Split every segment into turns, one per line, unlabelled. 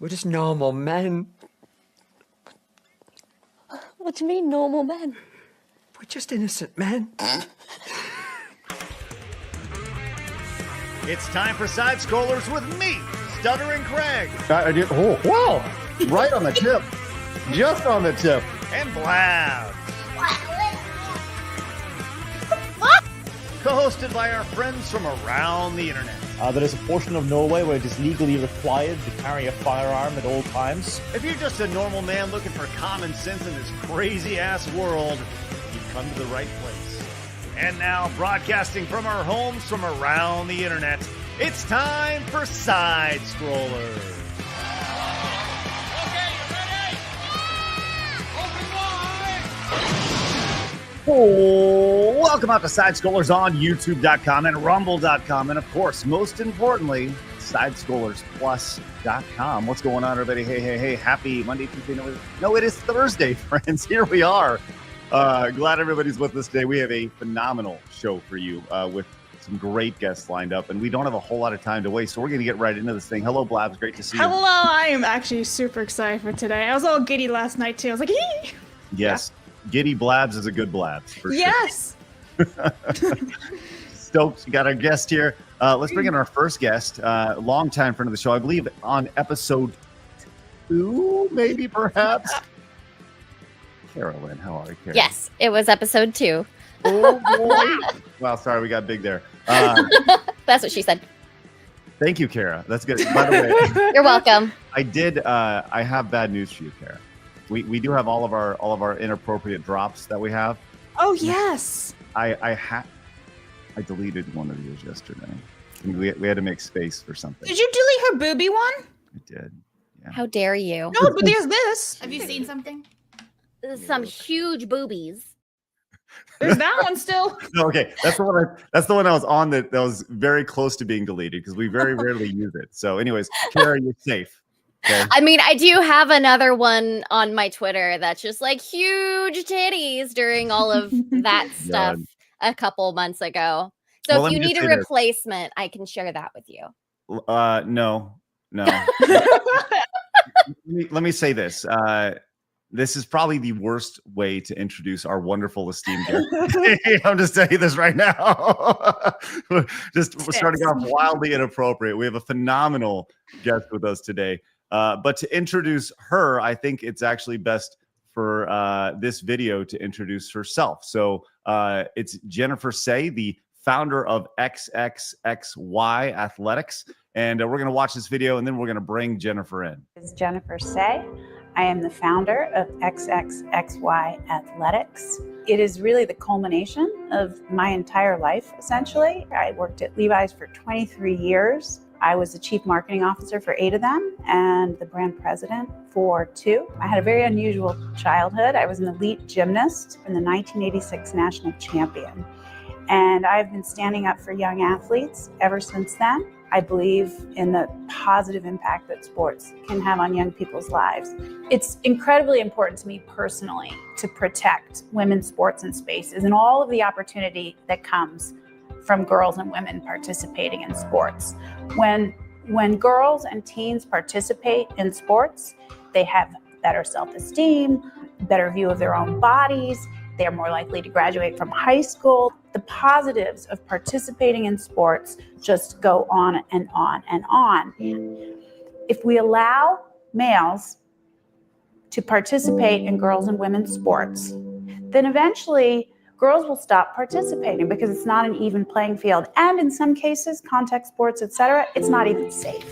We're just normal men.
What do you mean, normal men?
We're just innocent men.
It's time for Side Scrollers with me, Stuttering Craig.
I did. Oh, wow. Right on the tip. Just on the tip.
And Blabs. Co-hosted by our friends from around the internet.
There is a portion of Norway where it is legally required to carry a firearm at all times.
If you're just a normal man looking for common sense in this crazy-ass world, you've come to the right place. And now, broadcasting from our homes from around the internet, it's time for Side Scrollers. Oh, welcome out to Side Scrollers on YouTube.com and Rumble.com. And of course, most importantly, SideScrollersPlus.com. What's going on, everybody? Hey. Happy Monday, Tuesday. No, it is Thursday, friends. Here we are. Glad everybody's with us today. We have a phenomenal show for you with some great guests lined up. And we don't have a whole lot of time to waste, so we're going to get right into this thing. Hello, Blabs. Great to see you.
Hello. I am actually super excited for today. I was all giddy last night, too. I was like, hee!
Yes. Yeah. Giddy Blabs is a good Blabs, for
yes.
Sure. Stoked. Got our guest here. Let's bring in our first guest, longtime friend of the show, I believe on episode 2, maybe, perhaps. Kara Lynne, how are you, Kara?
Yes, it was episode 2.
Oh, boy. Well, sorry, we got big there.
That's what she said.
Thank you, Kara. That's good. By the way,
you're welcome.
I have bad news for you, Kara. We do have all of our inappropriate drops that we have.
Oh yes.
I deleted one of yours yesterday. We had to make space for something.
Did you delete her booby one?
I did. Yeah.
How dare you?
No, but there's this.
Have you seen something?
Some huge boobies.
There's that one still.
No, okay, that's the one I was on that was very close to being deleted because we very rarely use it. So, anyways, Kara, you're safe. Okay.
I mean, I do have another one on my Twitter that's just like huge titties during all of that stuff a couple months ago. So well, if you need a replacement, I can share that with you.
No. let me say this. This is probably the worst way to introduce our wonderful esteemed guest. I'm just telling you this right now. We're starting off wildly inappropriate. We have a phenomenal guest with us today. But to introduce her, I think it's actually best for this video to introduce herself. So it's Jennifer Sey, the founder of XXXY Athletics. And we're going to watch this video, and then we're going to bring Jennifer in.
It's Jennifer Sey. I am the founder of XXXY Athletics. It is really the culmination of my entire life, essentially. I worked at Levi's for 23 years. I was the chief marketing officer for 8 of them and the brand president for 2. I had a very unusual childhood. I was an elite gymnast and the 1986 national champion. And I've been standing up for young athletes ever since then. I believe in the positive impact that sports can have on young people's lives. It's incredibly important to me personally to protect women's sports and spaces and all of the opportunity that comes from girls and women participating in sports. When girls and teens participate in sports, they have better self-esteem, better view of their own bodies, they're more likely to graduate from high school. The positives of participating in sports just go on and on and on. If we allow males to participate in girls and women's sports, then eventually girls will stop participating because it's not an even playing field. And in some cases, contact sports, etc., it's not even safe.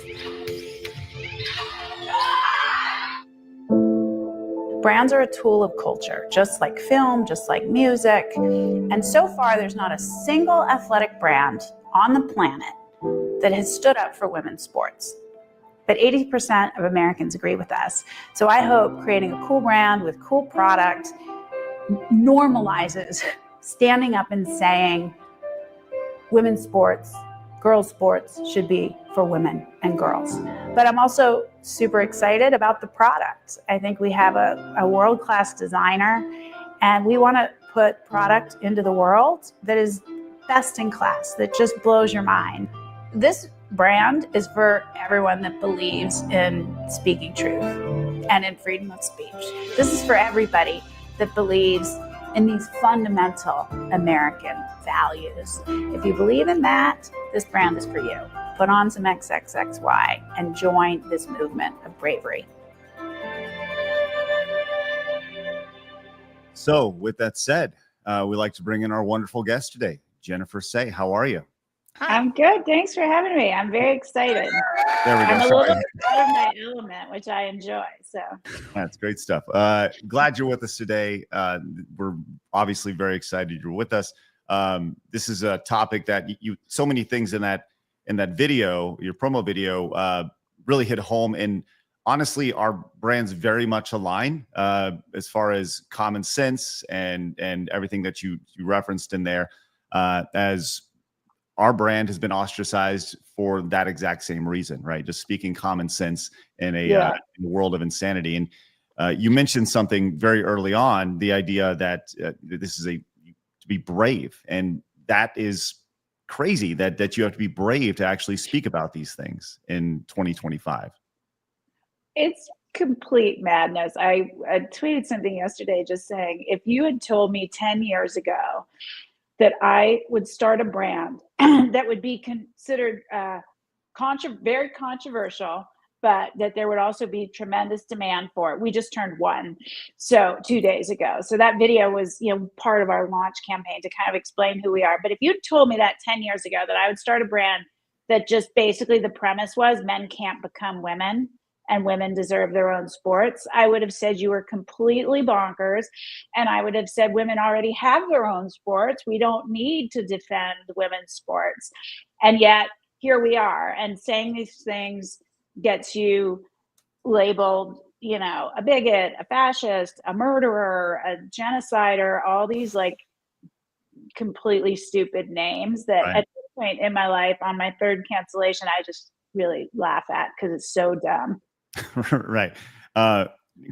Brands are a tool of culture, just like film, just like music. And so far, there's not a single athletic brand on the planet that has stood up for women's sports. But 80% of Americans agree with us. So I hope creating a cool brand with cool product normalizes standing up and saying women's sports, girls' sports should be for women and girls. But I'm also super excited about the product. I think we have a world-class designer, and we want to put product into the world that is best in class, that just blows your mind. This brand is for everyone that believes in speaking truth and in freedom of speech. This is for everybody that believes in these fundamental American values. If you believe in that, this brand is for you. Put on some XXXY and join this movement of bravery.
So with that said, we'd like to bring in our wonderful guest today, Jennifer Sey. How are you?
I'm good. Thanks for having me. I'm very excited.
There we go.
I'm a
Sorry.
little bit out of my element, which I enjoy. So
That's great stuff. Glad you're with us today. We're obviously very excited you're with us. This is a topic that you so many things in that video, your promo video, really hit home. And honestly, our brands very much align as far as common sense and everything that you referenced in there, as our brand has been ostracized for that exact same reason, right? Just speaking common sense in a world of insanity. And you mentioned something very early on, the idea that this is to be brave. And that is crazy that you have to be brave to actually speak about these things in 2025.
it's complete madness. I tweeted something yesterday just saying, if you had told me 10 years ago that I would start a brand that would be considered very controversial, but that there would also be tremendous demand for it. We just turned 1, so 2 days ago. So that video was, part of our launch campaign to kind of explain who we are. But if you told me that 10 years ago that I would start a brand that just basically the premise was men can't become women and women deserve their own sports, I would have said you were completely bonkers. And I would have said women already have their own sports. We don't need to defend women's sports. And yet here we are. And saying these things gets you labeled, a bigot, a fascist, a murderer, a genocider, all these like completely stupid names that at this point in my life, on my 3rd cancellation, I just really laugh at because it's so dumb.
Right.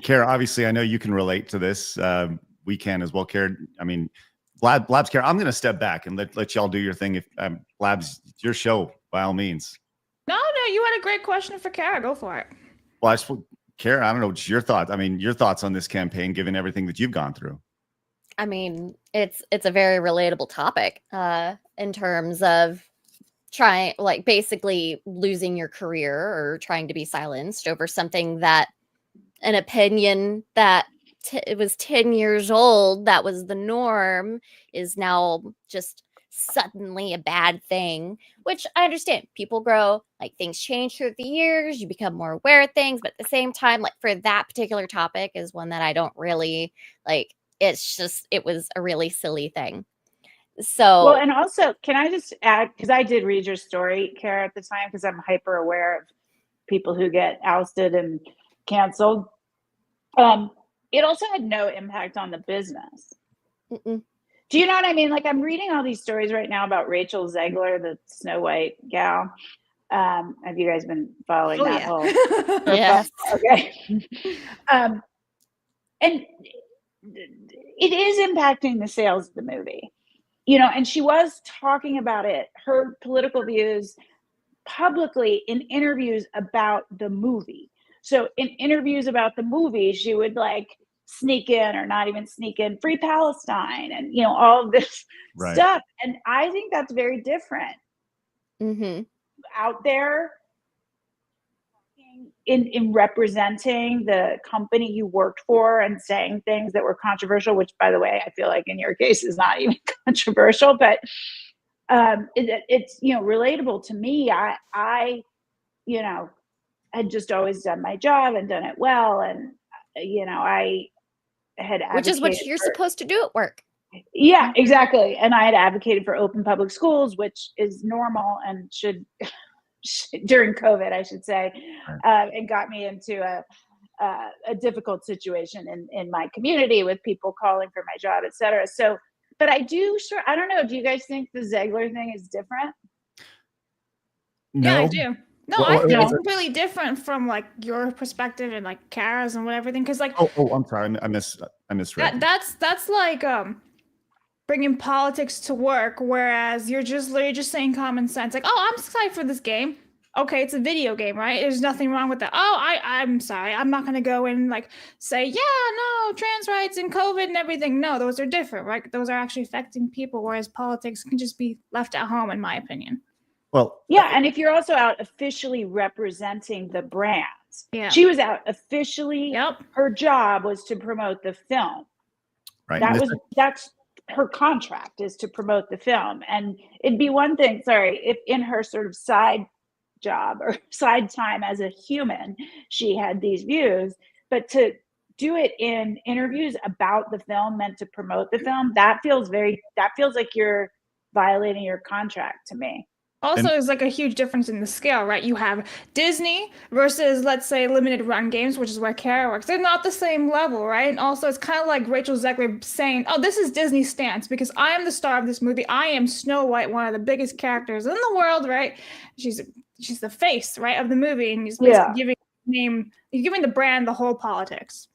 Kara, obviously, I know you can relate to this. We can as well, Kara. I mean, Blabs, Kara, I'm going to step back and let y'all do your thing. If Blabs, it's your show, by all means.
No, you had a great question for Kara. Go for it.
Well, Kara, I don't know, just your thoughts. I mean, your thoughts on this campaign, given everything that you've gone through.
I mean, it's a very relatable topic in terms of basically losing your career or trying to be silenced over something that an opinion that it was 10 years old, that was the norm, is now just suddenly a bad thing, which I understand. People grow, things change through the years, you become more aware of things, but at the same time, for that particular topic is one that I don't really like. It was a really silly thing. So,
well, and also, can I just add, because I did read your story, Kara, at the time, because I'm hyper aware of people who get ousted and canceled. It also had no impact on the business.
Mm-mm.
Do you know what I mean? I'm reading all these stories right now about Rachel Zegler, the Snow White gal. Have you guys been following that whole?
Yes.
Okay. And it is impacting the sales of the movie. And she was talking about it, her political views publicly in interviews about the movie. So in interviews about the movie, she would sneak in or not even sneak in Free Palestine and, all of this stuff. And I think that's very different.
Mm-hmm.
Out there in representing the company you worked for and saying things that were controversial, which, by the way, I feel like in your case is not even controversial, but it's relatable to me. I had just always done my job and done it well, and I had advocated,
which is what you're supposed to do at work.
Yeah, exactly. And I had advocated for open public schools, which is normal and should during COVID, I should say, and got me into a difficult situation in my community with people calling for my job, et cetera. So, but I don't know. Do you guys think the Zegler thing is different?
No.
Yeah, I do. No, I think it's completely different from your perspective and Kara's and everything. Because
I'm sorry, I misread.
That's like bringing politics to work, whereas you're just saying common sense. I'm excited for this game. okay, it's a video game, right? There's nothing wrong with that. Oh, I'm sorry. I'm not going to go and like say, yeah, no, trans rights and COVID and everything. No, those are different, right? Those are actually affecting people, whereas politics can just be left at home, in my opinion.
Well,
yeah, and if you're also out officially representing the brands, she was out officially.
Yep.
Her job was to promote the film.
Right.
That's her contract, is to promote the film. And it'd be one thing, if in her sort of side job or side time as a human, she had these views, but to do it in interviews about the film meant to promote the film, that feels like you're violating your contract to me.
Also, there's like a huge difference in the scale, right? You have Disney versus, let's say, limited run games, which is where Kara works. They're not the same level, right? And also, it's kind of like Rachel Zegler saying, oh, this is Disney's stance because I am the star of this movie. I am Snow White, one of the biggest characters in the world, right? She's the face, right, of the movie. And he's basically giving the brand the whole politics.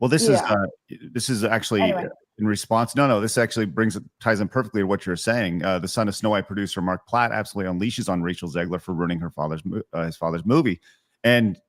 Well, this is actually... Anyway. In response, this actually ties in perfectly to what you're saying. The Son of Snow White producer Mark Platt absolutely unleashes on Rachel Zegler for ruining his father's movie. And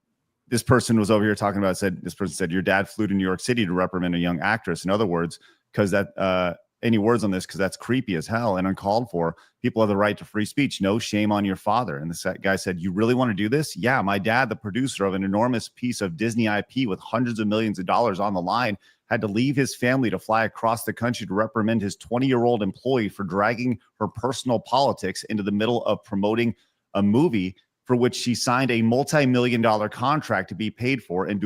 this person was over here talking about, this person said, your dad flew to New York City to reprimand a young actress. In other words, because that any words on this, because that's creepy as hell and uncalled for. People have the right to free speech. No shame on your father. And this guy said, you really want to do this? Yeah, my dad, the producer of an enormous piece of Disney IP with hundreds of millions of dollars on the line, had to leave his family to fly across the country to reprimand his 20-year-old employee for dragging her personal politics into the middle of promoting a movie for which she signed a multi-million-dollar contract to be paid for and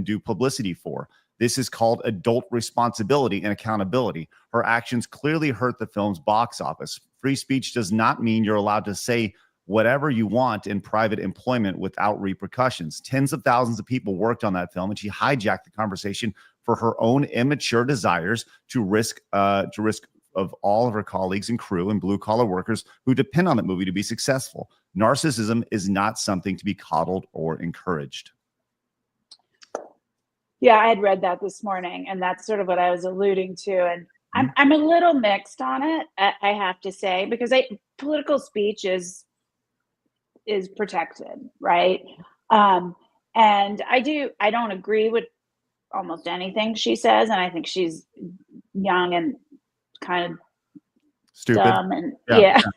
do publicity for. This is called adult responsibility and accountability. Her actions clearly hurt the film's box office. Free speech does not mean you're allowed to say whatever you want in private employment without repercussions. Tens of thousands of people worked on that film, and she hijacked the conversation for her own immature desires to risk of all of her colleagues and crew and blue-collar workers who depend on that movie to be successful. Narcissism is not something to be coddled or encouraged.
Yeah, I had read that this morning, and that's sort of what I was alluding to. And I'm a little mixed on it, I have to say, because political speech is protected, right? And I don't agree with almost anything she says, and I think she's young and kind of
stupid,
dumb, and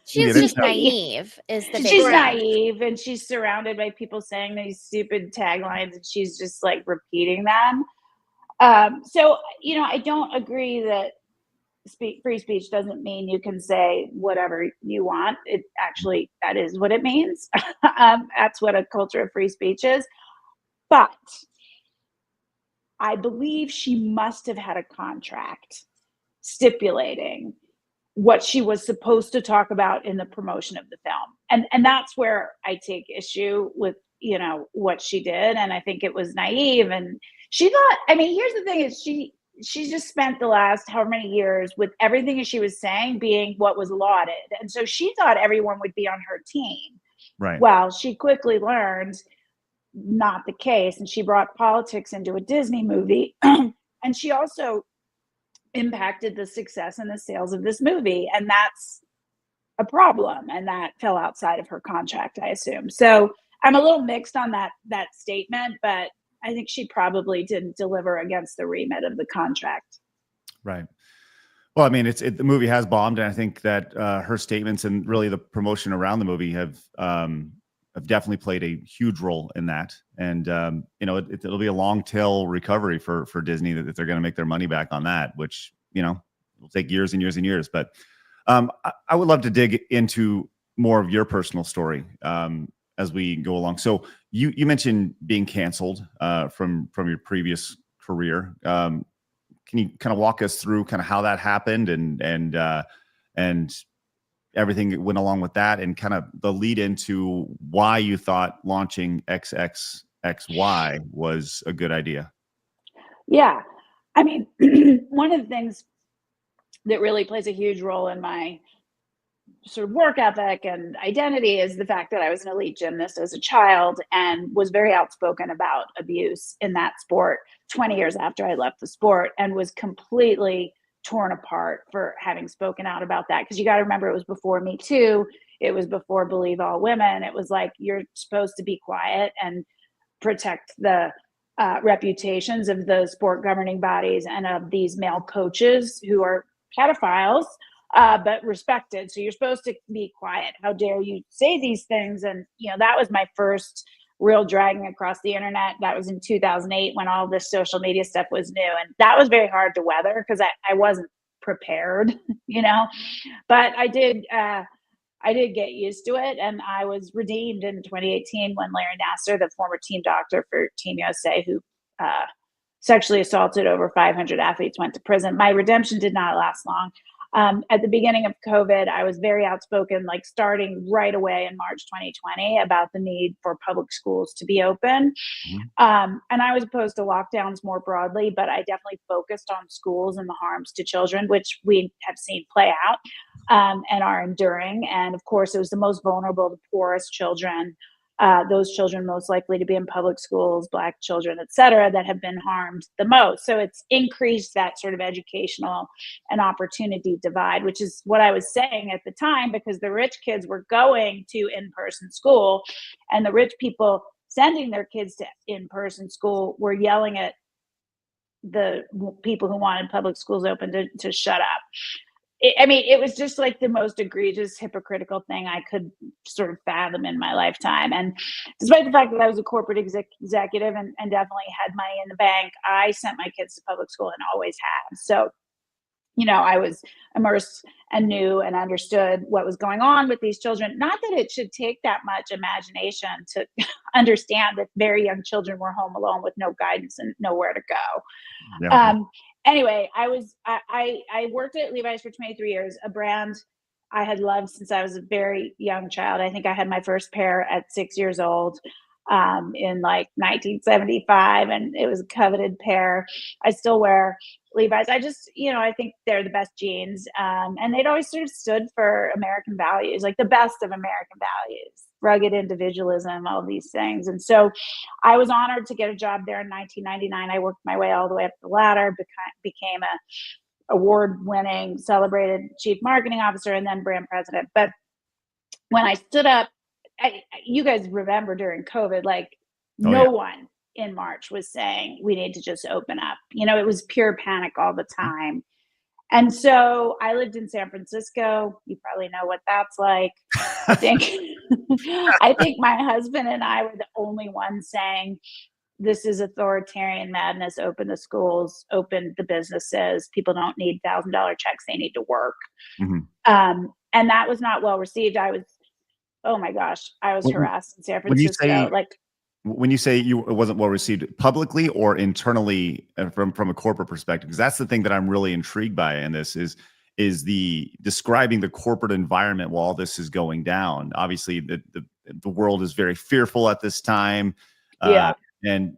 she's just naive.
She's naive, and she's surrounded by people saying these stupid taglines, and she's just like repeating them. So I don't agree that free speech doesn't mean you can say whatever you want. It actually, that is what it means. That's what a culture of free speech is. But I believe she must have had a contract stipulating what she was supposed to talk about in the promotion of the film. And that's where I take issue with, what she did. And I think it was naive. And she thought, here's the thing is she just spent the last however many years with everything she was saying being what was lauded. And so she thought everyone would be on her team.
Right.
Well, she quickly learned not the case. And she brought politics into a Disney movie. And she also impacted the success and the sales of this movie. And that's a problem. And that fell outside of her contract, I assume. So I'm a little mixed on that statement, but I think she probably didn't deliver against the remit of the contract.
Right. Well, the movie has bombed, and I think that her statements and really the promotion around the movie have definitely played a huge role in that. And it'll be a long tail recovery for Disney that they're going to make their money back on that, which will take years and years and years. But I would love to dig into more of your personal story as we go along. So you mentioned being canceled from your previous career. Can you kind of walk us through kind of how that happened and everything that went along with that, and kind of the lead into why you thought launching XXXY was a good idea?
Yeah. One of the things that really plays a huge role in my sort of work ethic and identity is the fact that I was an elite gymnast as a child and was very outspoken about abuse in that sport 20 years after I left the sport, and was completely torn apart for having spoken out about that. Because you got to remember, it was before Me Too. It was before Believe All Women. It was like, you're supposed to be quiet and protect the reputations of the sport governing bodies and of these male coaches who are pedophiles, but respected. So you're supposed to be quiet. How dare you say these things? And, that was my first real dragging across the internet. That was in 2008 when all this social media stuff was new. And that was very hard to weather because I wasn't prepared, but I did get used to it, and I was redeemed in 2018 when Larry Nassar, the former team doctor for Team USA, who sexually assaulted over 500 athletes, went to prison. My redemption did not last long. At the beginning of COVID, I was very outspoken, like starting right away in March 2020 about the need for public schools to be open. And I was opposed to lockdowns more broadly, but I definitely focused on schools and the harms to children, which we have seen play out and are enduring. And of course, it was the most vulnerable, the poorest children, those children most likely to be in public schools, Black children, et cetera, that have been harmed the most. So it's increased that sort of educational and opportunity divide, which is what I was saying at the time, because the rich kids were going to in-person school and the rich people sending their kids to in-person school were yelling at the people who wanted public schools open to shut up. It was just like the most egregious, hypocritical thing I could sort of fathom in my lifetime. And despite the fact that I was a corporate executive and definitely had money in the bank, I sent my kids to public school and always have. So, I was immersed and knew and understood what was going on with these children. Not that it should take that much imagination to understand that very young children were home alone with no guidance and nowhere to go.
Yeah.
Anyway, I worked at Levi's for 23 years, a brand I had loved since I was a very young child. I think I had my first pair at 6 years old in like 1975, and it was a coveted pair. I still wear Levi's. I just, I think they're the best jeans. And they'd always sort of stood for American values, like the best of American values, rugged individualism, all these things. And so I was honored to get a job there in 1999. I worked my way all the way up the ladder, became a award-winning, celebrated chief marketing officer, and then brand president. But when I stood up, you guys remember during COVID, like no one in March was saying we need to just open up. It was pure panic all the time. And so I lived in San Francisco. You probably know what that's like. I think my husband and I were the only ones saying, this is authoritarian madness. Open the schools, open the businesses. People don't need $1,000 checks. They need to work. And that was not well received. Oh my gosh, I was harassed in San Francisco.
When you say it wasn't well received publicly or internally from a corporate perspective, because that's the thing that I'm really intrigued by in this is the describing the corporate environment while all this is going down. Obviously, the world is very fearful at this time. And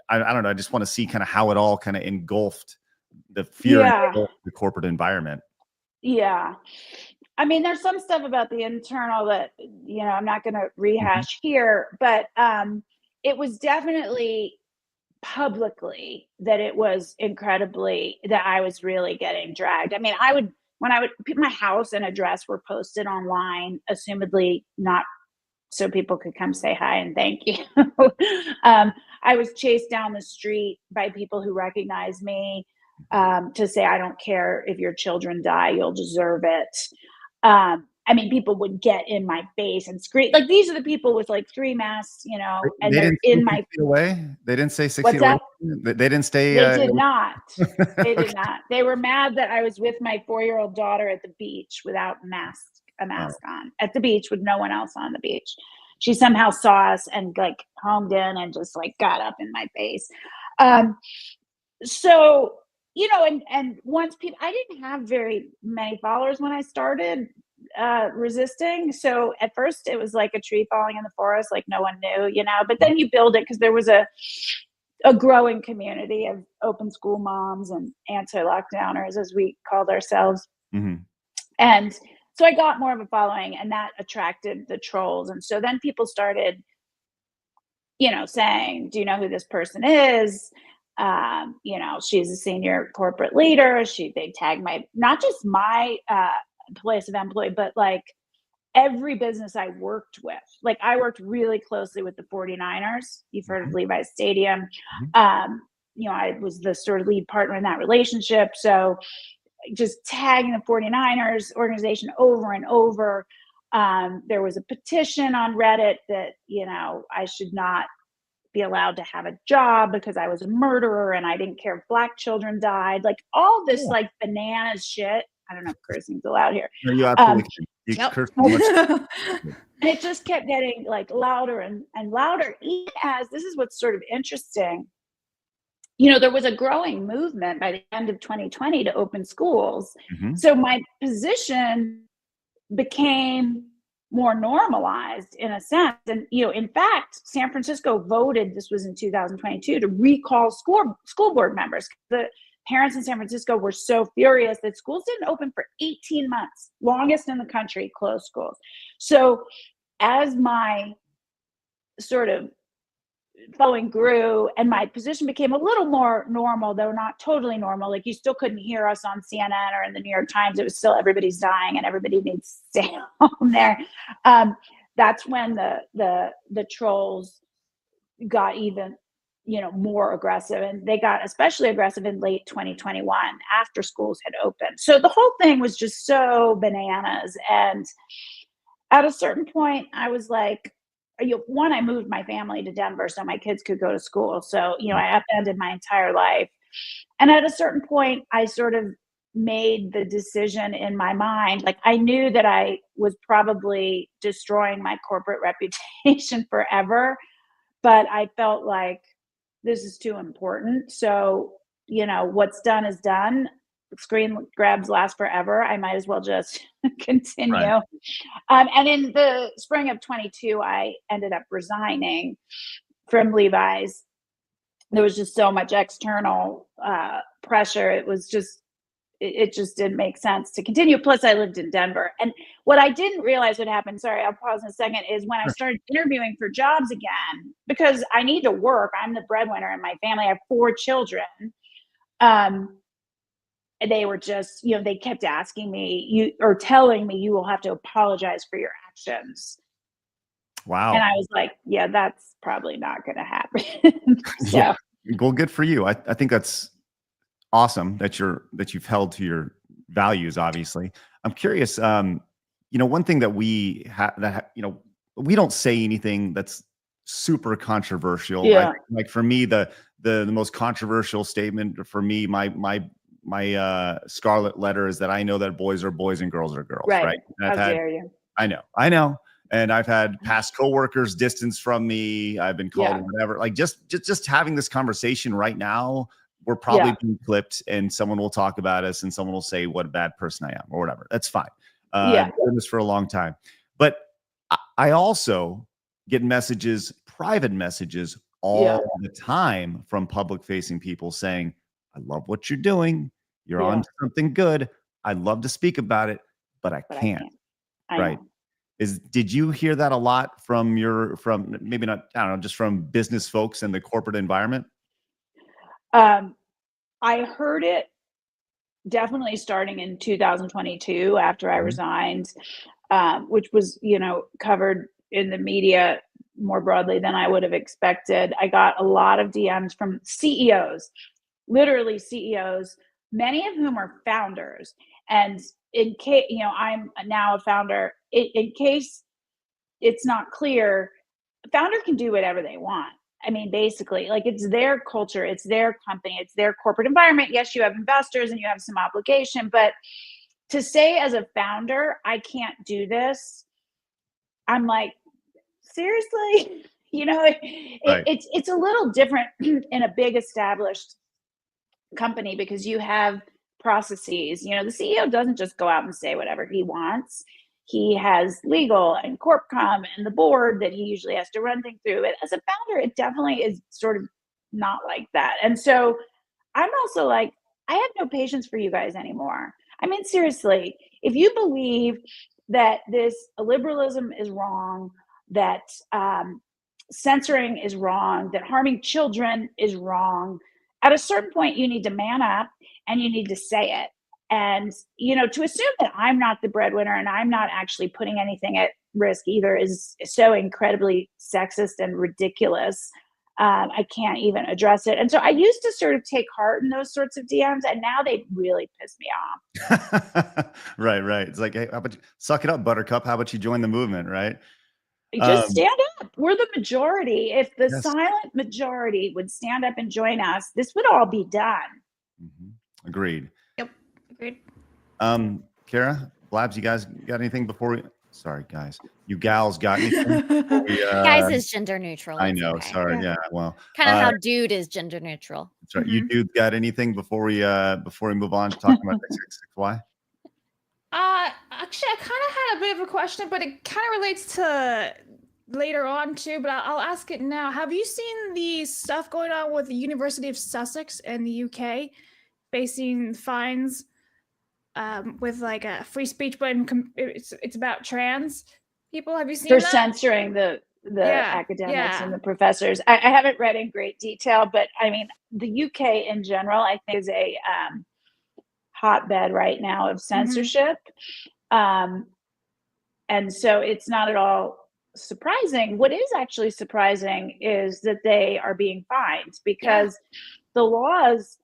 I don't know. I just want to see kind of how it all kind of engulfed the fear of the corporate environment.
Yeah. There's some stuff about the internal that, I'm not going to rehash here, but it was definitely publicly that it was incredibly, that I was really getting dragged. When my house and address were posted online, assumedly not so people could come say hi and thank you. I was chased down the street by people who recognized me to say, I don't care if your children die, you'll deserve it. People would get in my face and scream. Like, these are the people with like 3 masks, and they're in my
feet away. They didn't say 6 feet
What's
away.
that?
They didn't stay.
They did not. They did not. They were mad that I was with my 4-year-old daughter at the beach without a mask on at the beach with no one else on the beach. She somehow saw us and like homed in and just like got up in my face. So, and once I didn't have very many followers when I started resisting. So at first it was like a tree falling in the forest, like no one knew, but then you build it because there was a growing community of open school moms and anti-lockdowners, as we called ourselves. And so I got more of a following, and that attracted the trolls. And so then people started, saying, do you know who this person is? She's a senior corporate leader. They tagged not just my place of employee, but like every business I worked with. Like I worked really closely with the 49ers. You've heard of Levi's Stadium. I was the sort of lead partner in that relationship. So just tagging the 49ers organization over and over. There was a petition on Reddit that, I should not be allowed to have a job because I was a murderer and I didn't care if Black children died. Like all this like bananas shit. I don't know if cursing's allowed here.
No, you absolutely can. You curse so much.
And it just kept getting like louder and louder, even as this is what's sort of interesting. There was a growing movement by the end of 2020 to open schools. So my position became more normalized in a sense. And, in fact, San Francisco voted, this was in 2022, to recall school board members. The parents in San Francisco were so furious that schools didn't open for 18 months, longest in the country, closed schools. So as my sort of following grew and my position became a little more normal, though not totally normal, like you still couldn't hear us on CNN or in the New York Times. It was still everybody's dying and everybody needs to stay home there. That's when the trolls got even more aggressive, and they got especially aggressive in late 2021 after schools had opened. So the whole thing was just so bananas. And at a certain point I was like, I moved my family to Denver so my kids could go to school. So, I upended my entire life. And at a certain point, I sort of made the decision in my mind. Like I knew that I was probably destroying my corporate reputation forever, but I felt like this is too important. So, what's done is done. Screen grabs last forever. I might as well just continue. Right. And in the spring of 22, I ended up resigning from Levi's. There was just so much external pressure. It was just, it just didn't make sense to continue. Plus I lived in Denver. And what I didn't realize would happen, sorry, I'll pause in a second, is when I started interviewing for jobs again, because I need to work. I'm the breadwinner in my family. I have 4 children. They were just, they kept asking me, telling me, you will have to apologize for your actions.
Wow.
And I was like, yeah, that's probably not going to happen. So.
Yeah. Well, good for you. I think that's awesome that you've held to your values. Obviously, I'm curious. One thing that we we don't say anything that's super controversial.
Yeah.
Like for me, the most controversial statement for me, my scarlet letter is that I know that boys are boys and girls are girls. Right.
How dare you?
I know. And I've had past coworkers distance from me. I've been called whatever. Like just having this conversation right now, we're probably being clipped and someone will talk about us and someone will say what a bad person I am or whatever. That's fine. I've been doing this for a long time. But I also get private messages all the time from public facing people saying, I love what you're doing. You're on to something good. I'd love to speak about it, but I can't. Right. Did you hear that a lot from maybe not, I don't know, just from business folks in the corporate environment?
I heard it definitely starting in 2022 after I resigned, which was, covered in the media more broadly than I would have expected. I got a lot of DMs from CEOs, literally CEOs, many of whom are founders. And in case, I'm now a founder, in case it's not clear, a founder can do whatever they want. I mean, basically, like it's their culture, it's their company, it's their corporate environment. Yes, you have investors and you have some obligation, but to say as a founder, I can't do this, I'm like, seriously? It's a little different in a big established company because you have processes. The CEO doesn't just go out and say whatever he wants. He has legal and corp com and the board that he usually has to run things through. But as a founder, it definitely is sort of not like that. And so I'm also like, I have no patience for you guys anymore. I mean, seriously, if you believe that this liberalism is wrong, that censoring is wrong, that harming children is wrong, at a certain point, you need to man up and you need to say it. And, you know, to assume that I'm not the breadwinner and I'm not actually putting anything at risk either is so incredibly sexist and ridiculous. I can't even address it. And so I used to sort of take heart in those sorts of DMs, and now they really piss me off.
Right. It's like, hey, how about you suck it up, Buttercup? How about you join the movement, right?
Just stand up. We're the majority. If the
Yes.
silent majority would stand up and join us, this would all be done.
Agreed.
Yep. Agreed.
Kara, Blabs, you guys got anything before we? Sorry, guys. You gals got anything? Before we,
Guys is gender neutral.
I
It's
know.
okay.
Sorry. Yeah. Well,
Kind of how dude is gender neutral.
that's right. You dudes got anything before we move on to talking about XXXY?
Actually, I kind of had a bit of a question, but it kind of relates to later on too. But I'll ask it now. Have you seen the stuff going on with the University of Sussex in the UK, facing fines with like a free speech, but it's about trans people? Have you seen
For
that?
censoring the academics and the professors. I haven't read in great detail, but I mean, the UK in general, I think, is a hotbed right now of censorship. And so it's not at all surprising. What is actually surprising is that they are being fined, because the laws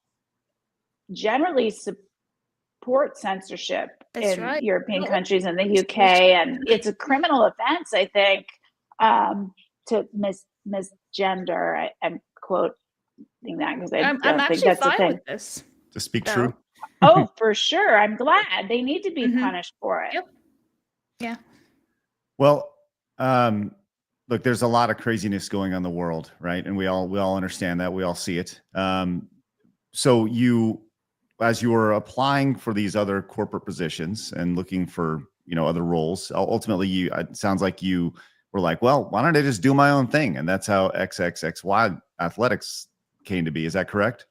generally support censorship in European countries and the UK, and it's a criminal offense, I think, to misgender. I'm quoting that because I don't think that's a thing.
With this.
To speak true.
Oh, for sure. I'm glad. They need to be punished for it.
Yep. Yeah.
Well, look, there's a lot of craziness going on in the world, right? And we all understand that. We all see it. So you, as you were applying for these other corporate positions and looking for, you know, other roles, ultimately it sounds like you were like, well, why don't I just do my own thing? And that's how XXXY Athletics came to be. Is that correct?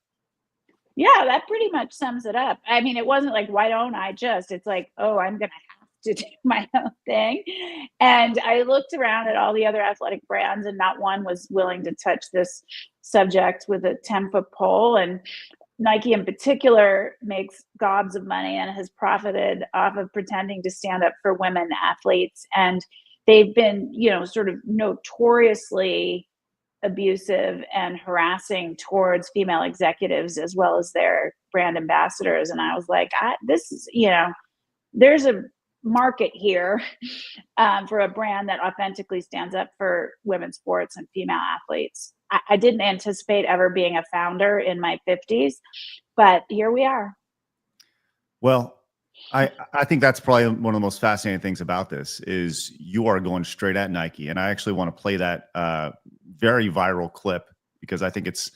Yeah, that pretty much sums it up. I mean, it wasn't like, why don't I just? It's like, oh, I'm going to have to do my own thing. And I looked around at all the other athletic brands, and not one was willing to touch this subject with a 10-foot pole. And Nike in particular makes gobs of money and has profited off of pretending to stand up for women athletes. And they've been, you know, sort of notoriously abusive and harassing towards female executives as well as their brand ambassadors. And I was like, this is, you know, there's a market here for a brand that authentically stands up for women's sports and female athletes. I didn't anticipate ever being a founder in my 50s, but here we are.
Well, I think that's probably one of the most fascinating things about this is you are going straight at Nike. And I actually want to play that very viral clip because I think it's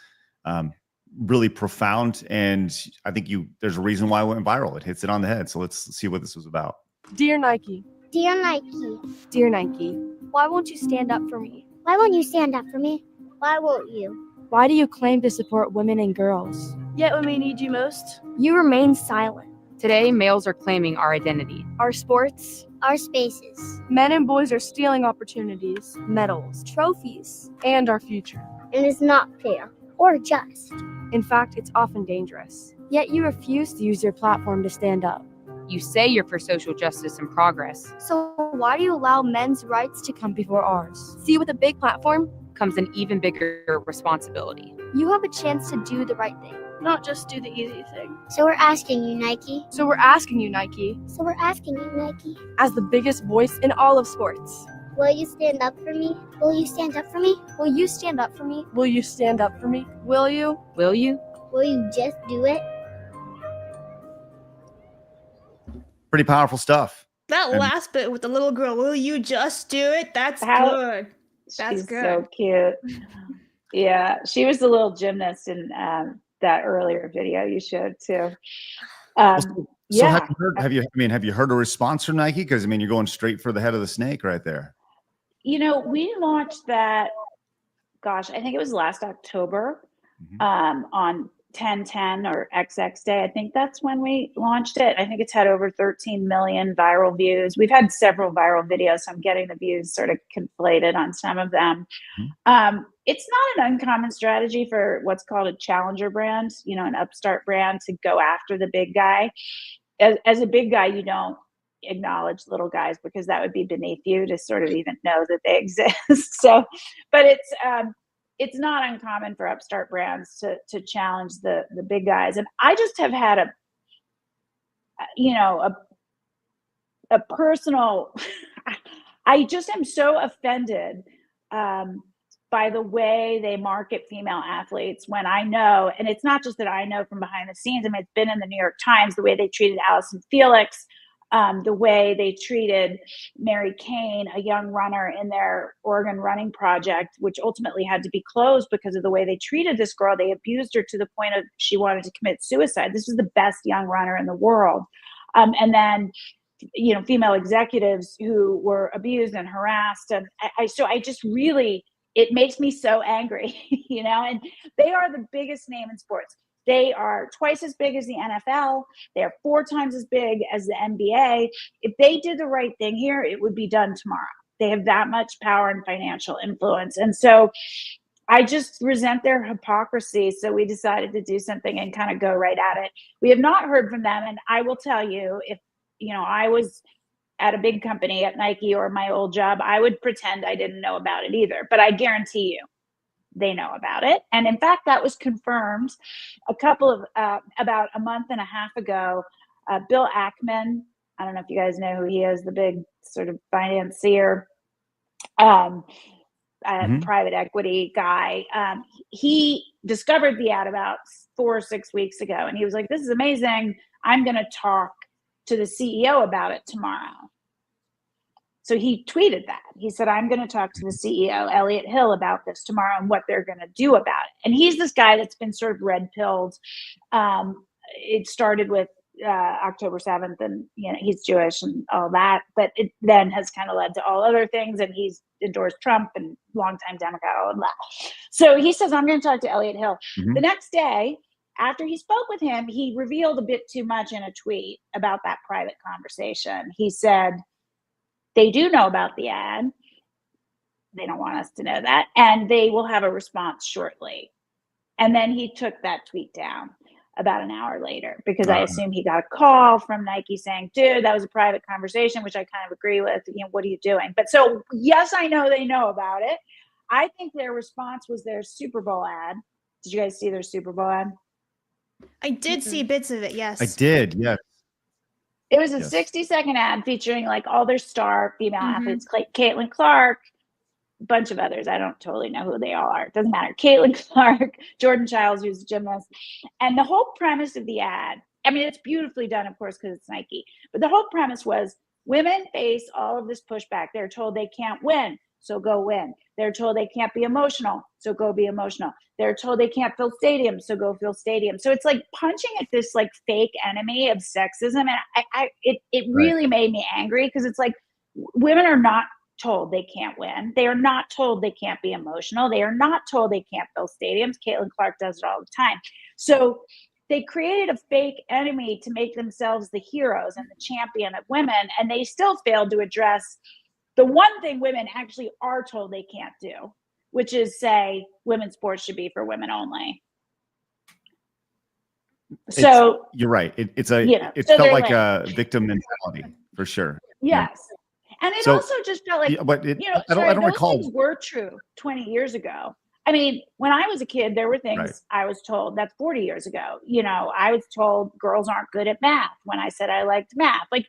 really profound. And I think there's a reason why it went viral. It hits it on the head. So let's see what this was about.
Dear Nike.
Dear Nike.
Dear Nike. Why won't you stand up for me?
Why won't you stand up for me? Why won't you?
Why do you claim to support women and girls?
Yet when we need you most,
you remain silent.
Today, males are claiming our identity,
our sports,
our spaces.
Men and boys are stealing opportunities,
medals, trophies, and our future.
And it's not fair or just.
In fact, it's often dangerous. Yet you refuse to use your platform to stand up.
You say you're for social justice and progress.
So why do you allow men's rights to come before ours? See, with a big platform
comes an even bigger responsibility.
You have a chance to do the right thing.
Not just do the easy thing.
So we're asking you, Nike.
So we're asking you, Nike.
So we're asking you, Nike.
As the biggest voice in all of sports.
Will you stand up for me? Will you stand up for me?
Will you stand up for me?
Will you stand up for me? Will you?
Will you?
Will you just do it?
Pretty powerful stuff.
That last bit with the little girl, will you just do it? That's good. That's good.
So cute. Yeah, she was the little gymnast in that earlier video you showed too.
So have you heard a response from Nike? Because I mean, you're going straight for the head of the snake right there.
You know, we launched that. Gosh, I think it was last October on 10/10 or XX Day. I think that's when we launched it. I think it's had over 13 million viral views. We've had several viral videos, so I'm getting the views sort of conflated on some of them. It's not an uncommon strategy for what's called a challenger brand, you know, an upstart brand to go after the big guy. as a big guy, you don't acknowledge little guys because that would be beneath you to sort of even know that they exist. So, but it's not uncommon for upstart brands to challenge the big guys. And I just have had a personal, I just am so offended by the way they market female athletes when I know, and it's not just that I know from behind the scenes, I mean, it's been in the New York Times, the way they treated Allison Felix, the way they treated Mary Kane, a young runner in their Oregon running project, which ultimately had to be closed because of the way they treated this girl. They abused her to the point of she wanted to commit suicide. This was the best young runner in the world. And then, female executives who were abused and harassed. And I just really, it makes me so angry, and they are the biggest name in sports. They are twice as big as the NFL. They are 4 times as big as the NBA. If they did the right thing here, it would be done tomorrow. They have that much power and financial influence. And so I just resent their hypocrisy. So we decided to do something and kind of go right at it. We have not heard from them. And I will tell you, if I was at a big company at Nike or my old job, I would pretend I didn't know about it either. But I guarantee you, they know about it. And in fact, that was confirmed about a month and a half ago. Bill Ackman, I don't know if you guys know who he is, the big sort of financier, private equity guy. He discovered the ad about 4 or 6 weeks ago. And he was like, this is amazing. I'm going to talk to the CEO about it tomorrow. So he tweeted that. He said, I'm going to talk to the CEO, Elliot Hill, about this tomorrow and what they're going to do about it. And he's this guy that's been sort of red-pilled. It started with October 7th, and he's Jewish and all that, but it then has kind of led to all other things, and he's endorsed Trump and longtime Democrat, all of that. So he says, I'm going to talk to Elliot Hill. The next day, after he spoke with him, he revealed a bit too much in a tweet about that private conversation. He said, they do know about the ad. They don't want us to know that. And they will have a response shortly. And then he took that tweet down about an hour later because I assume he got a call from Nike saying, dude, that was a private conversation, which I kind of agree with. What are you doing? But so, yes, I know they know about it. I think their response was their Super Bowl ad. Did you guys see their Super Bowl ad?
I did see bits of it, yes.
I did, yes.
It was a 60-second ad featuring like all their star female athletes, like Caitlin Clark, a bunch of others. I don't totally know who they all are. It doesn't matter. Caitlin Clark, Jordan Childs, who's a gymnast. And the whole premise of the ad, I mean, it's beautifully done, of course, because it's Nike. But the whole premise was women face all of this pushback. They're told they can't win, so go win. They're told they can't be emotional, so go be emotional. They're told they can't fill stadiums, so go fill stadiums. So it's like punching at this like fake enemy of sexism. And it really made me angry because it's like women are not told they can't win. They are not told they can't be emotional. They are not told they can't fill stadiums. Caitlin Clark does it all the time. So they created a fake enemy to make themselves the heroes and the champion of women. And they still failed to address the one thing women actually are told they can't do, which is say women's sports should be for women only. So
you're right. It felt like a victim mentality for sure.
Yes. And it also just felt like,
I don't recall.
Things were true 20 years ago. I mean, when I was a kid, there were things I was told, that's 40 years ago. I was told girls aren't good at math when I said I liked math. Like,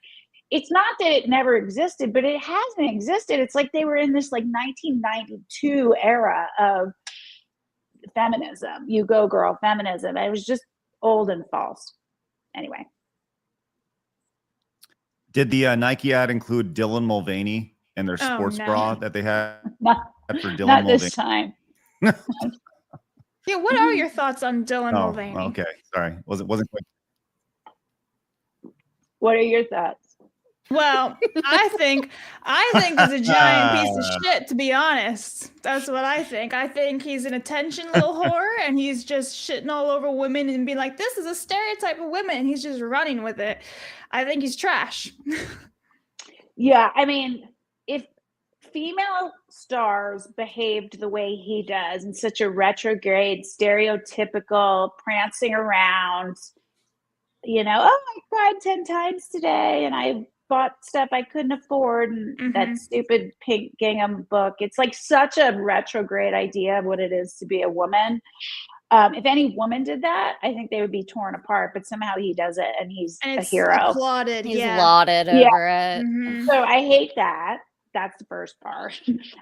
it's not that it never existed, but it hasn't existed. It's like they were in this like 1992 era of feminism. You go girl feminism. It was just old and false. Anyway.
Did the Nike ad include Dylan Mulvaney and their sports bra that they had for Dylan
Mulvaney?
Not
this time.
Yeah, what are your thoughts on Dylan Mulvaney?
Okay, sorry. Wasn't quite.
What are your thoughts?
Well, I think he's a giant piece of shit, to be honest. That's what I think. I think he's an attention little whore, and he's just shitting all over women and being like, this is a stereotype of women, and he's just running with it. I think he's trash.
Yeah, I mean, if female stars behaved the way he does in such a retrograde, stereotypical, prancing around, you know, oh, I cried 10 times today and I bought stuff I couldn't afford and that stupid pink gingham book. It's like such a retrograde idea of what it is to be a woman. If any woman did that, I think they would be torn apart, but somehow he does it and he's a hero.
Applauded.
He's lauded over it.
So I hate that. That's the first part.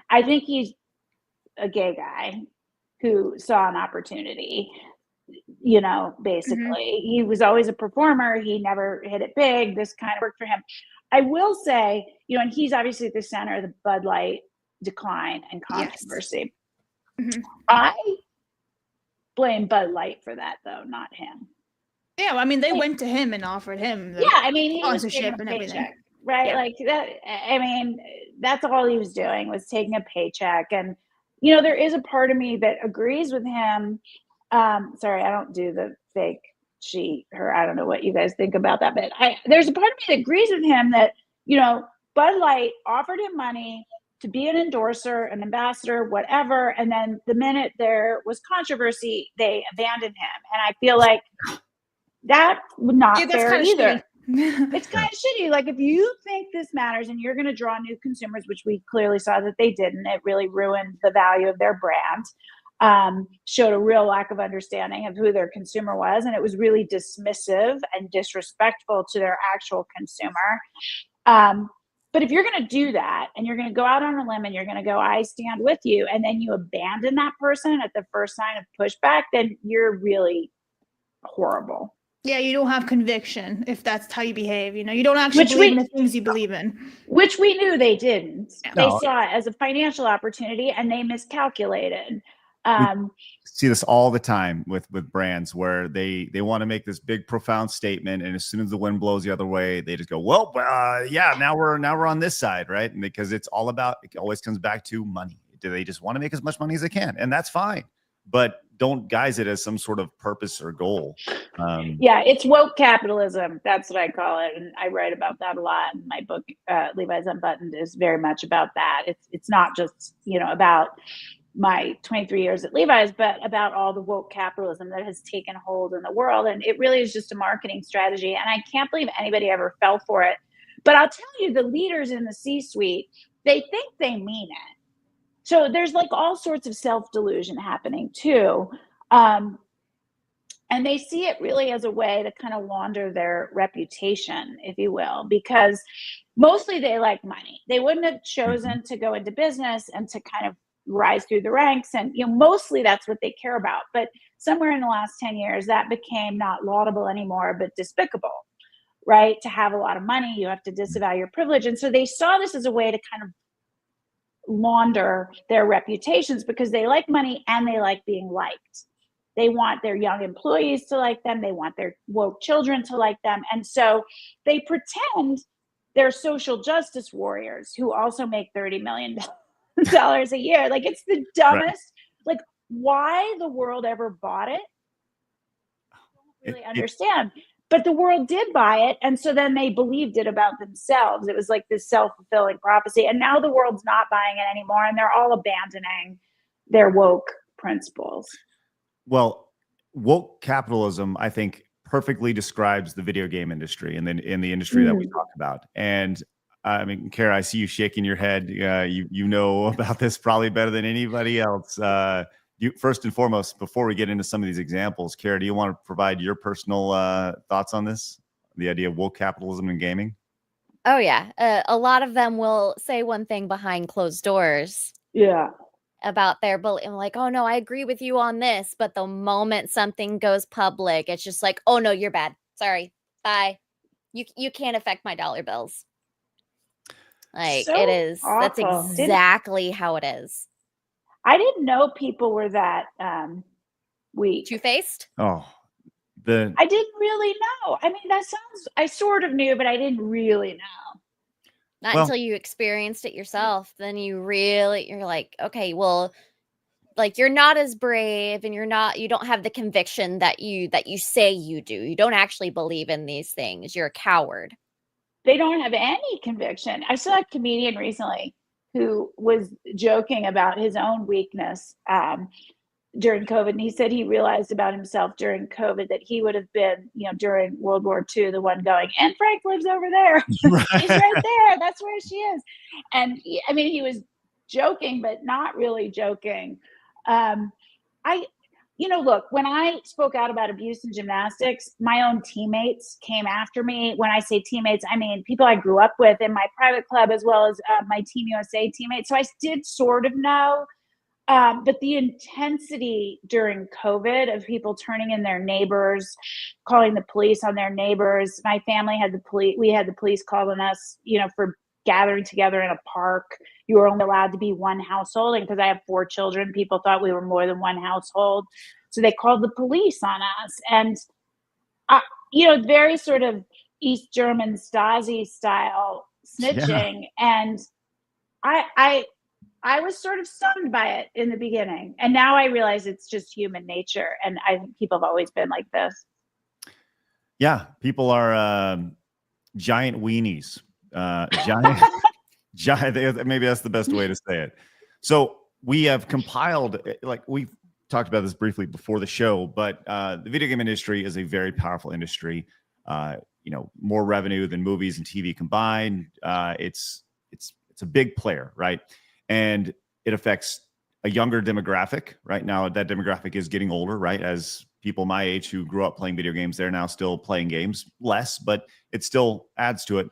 I think he's a gay guy who saw an opportunity, you know, basically. He was always a performer. He never hit it big. This kind of worked for him. I will say, you know, and he's obviously at the center of the Bud Light decline and controversy. I blame Bud Light for that, though, not him.
Yeah, well, I mean, they went to him and offered him the
I mean, he was
sponsorship
taking
and
a
everything.
paycheck, right? Like that. I mean, that's all he was doing was taking a paycheck. And, you know, there is a part of me that agrees with him. Sorry, I don't do the fake she, her. I don't know what you guys think about that, but there's a part of me that agrees with him that, you know, Bud Light offered him money to be an endorser, an ambassador, whatever. And then the minute there was controversy, they abandoned him. And I feel like that would not fair either. It's kind of shitty. Like, if you think this matters and you're going to draw new consumers, which we clearly saw that they didn't, it really ruined the value of their brand, showed a real lack of understanding of who their consumer was. And it was really dismissive and disrespectful to their actual consumer. But if you're going to do that and you're going to go out on a limb and you're going to go, I stand with you, and then you abandon that person at the first sign of pushback, then you're really horrible.
Yeah, you don't have conviction if that's how you behave. You know, you don't actually believe in the things you believe in.
Which we knew they didn't.
Yeah.
They saw it as a financial opportunity and they miscalculated.
We see this all the time with brands where they want to make this big profound statement, and as soon as the wind blows the other way, they just go, well, yeah, now we're on this side, right? And because it always comes back to money. Do they just want to make as much money as they can? And that's fine, but don't guise it as some sort of purpose or goal.
Yeah, it's woke capitalism. That's what I call it, and I write about that a lot. My book, Levi's Unbuttoned, is very much about that. It's not just, you know, about my 23 years at Levi's, but about all the woke capitalism that has taken hold in the world. And it really is just a marketing strategy. And I can't believe anybody ever fell for it. But I'll tell you, the leaders in the C-suite, they think they mean it. So there's like all sorts of self-delusion happening too. And they see it really as a way to kind of launder their reputation, if you will, because mostly they like money. They wouldn't have chosen to go into business and to kind of rise through the ranks. And, you know, mostly that's what they care about. But somewhere in the last 10 years, that became not laudable anymore, but despicable, right? To have a lot of money, you have to disavow your privilege. And so they saw this as a way to kind of launder their reputations because they like money and they like being liked. They want their young employees to like them. They want their woke children to like them. And so they pretend they're social justice warriors who also make $30 million a year. Like, it's the dumbest, like, why the world ever bought it, I don't really understand. But the world did buy it, and so then they believed it about themselves. It was like this self-fulfilling prophecy, and now the world's not buying it anymore, and they're all abandoning their woke principles.
Well, woke capitalism, I think, perfectly describes the video game industry and then in the industry that we talk about. And I mean, Kara, I see you shaking your head. You know about this probably better than anybody else. You first and foremost, before we get into some of these examples, Kara, do you want to provide your personal thoughts on this, the idea of woke capitalism in gaming?
Oh yeah, a lot of them will say one thing behind closed doors.
Yeah.
About their belief, like, oh no, I agree with you on this, but the moment something goes public, it's just like, oh no, you're bad. Sorry, bye. You can't affect my dollar bills. Like,
So
it is. That's
awful.
exactly how it is.
I didn't know people were that weak.
Two-faced?
Oh,
I didn't really know. I mean, I sort of knew, but I didn't really know.
Not until you experienced it yourself. Then you're like, okay, well, like, you're not as brave, and you don't have the conviction that you say you do. You don't actually believe in these things. You're a coward.
They don't have any conviction. I saw a comedian recently who was joking about his own weakness during COVID. And he said he realized about himself during COVID that he would have been, during World War II, the one going, and Frank lives over there. She's right there. That's where she is. And he was joking, but not really joking. Look, when I spoke out about abuse in gymnastics, my own teammates came after me. When I say teammates, I mean people I grew up with in my private club, as well as my Team USA teammates. So I did sort of know, but the intensity during COVID of people turning in their neighbors, calling the police on their neighbors. My family had we had the police calling us, for gathering together in a park. You were only allowed to be one household. And because I have 4 children, people thought we were more than one household. So they called the police on us. And, very sort of East German Stasi style snitching. Yeah. And I was sort of stunned by it in the beginning. And now I realize it's just human nature. And I think people have always been like this.
Yeah. People are giant weenies. Maybe that's the best way to say it. So we have compiled, we've talked about this briefly before the show, but the video game industry is a very powerful industry. More revenue than movies and TV combined. It's a big player, right? And it affects a younger demographic. Right now, that demographic is getting older, right? As people my age who grew up playing video games, they're now still playing games less, but it still adds to it.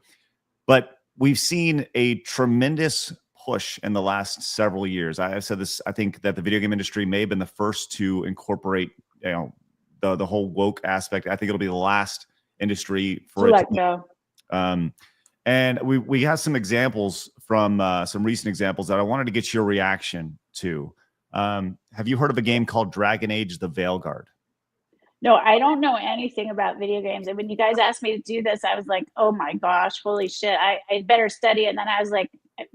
But we've seen a tremendous push in the last several years. I've said this, I think that the video game industry may have been the first to incorporate, the whole woke aspect. I think it'll be the last industry for it. And we have some examples from some recent examples that I wanted to get your reaction to. Have you heard of a game called Dragon Age: The Veilguard?
No, I don't know anything about video games. And when you guys asked me to do this, I was like, oh my gosh, holy shit, I better study. And then I was like,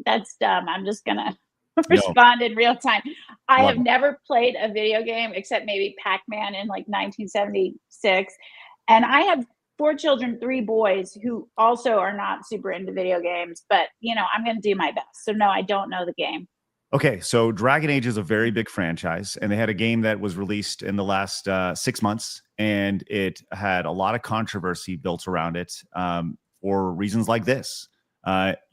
that's dumb. I'm just going to respond in real time. I have never played a video game except maybe Pac-Man in 1976. And I have 4 children, 3 boys who also are not super into video games. But, I'm going to do my best. So no, I don't know the game.
Okay, so Dragon Age is a very big franchise, and they had a game that was released in the last 6 months, and it had a lot of controversy built around it for reasons like this.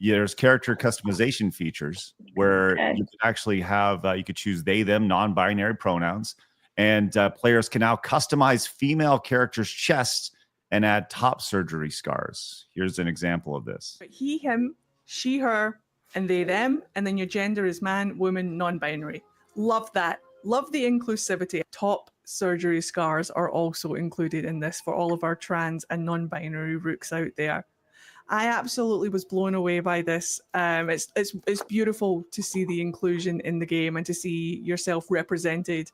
There's character customization features where you could actually have, you could choose they, them, non-binary pronouns, and players can now customize female characters' chests and add top surgery scars. Here's an example of this.
He, him, she, her, and they, them, and then your gender is man, woman, non-binary. Love that. Love the inclusivity. Top surgery scars are also included in this for all of our trans and non-binary rooks out there. I absolutely was blown away by this. It's beautiful to see the inclusion in the game and to see yourself represented.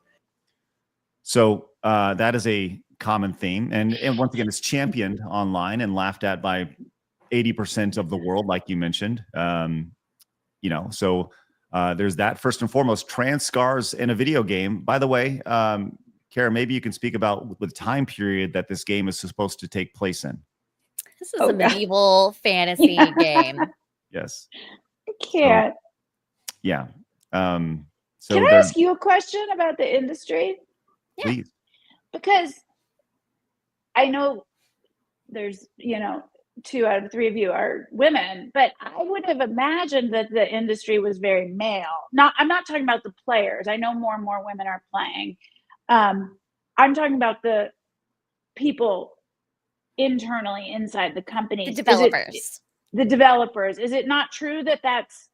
So that is a common theme. And once again, it's championed online and laughed at by 80% of the world, like you mentioned. So there's that. First and foremost, trans scars in a video game. By the way, Kara, maybe you can speak about the time period that this game is supposed to take place in.
This is a medieval fantasy game.
Yes.
I can't.
Yeah.
So can I ask you a question about the industry?
Please.
Because I know there's, 2 out of 3 of you are women, but I would have imagined that the industry was very male. I'm not talking about the players. I know more and more women are playing. I'm talking about the people internally inside the company.
The developers.
The developers. Is it not true that that's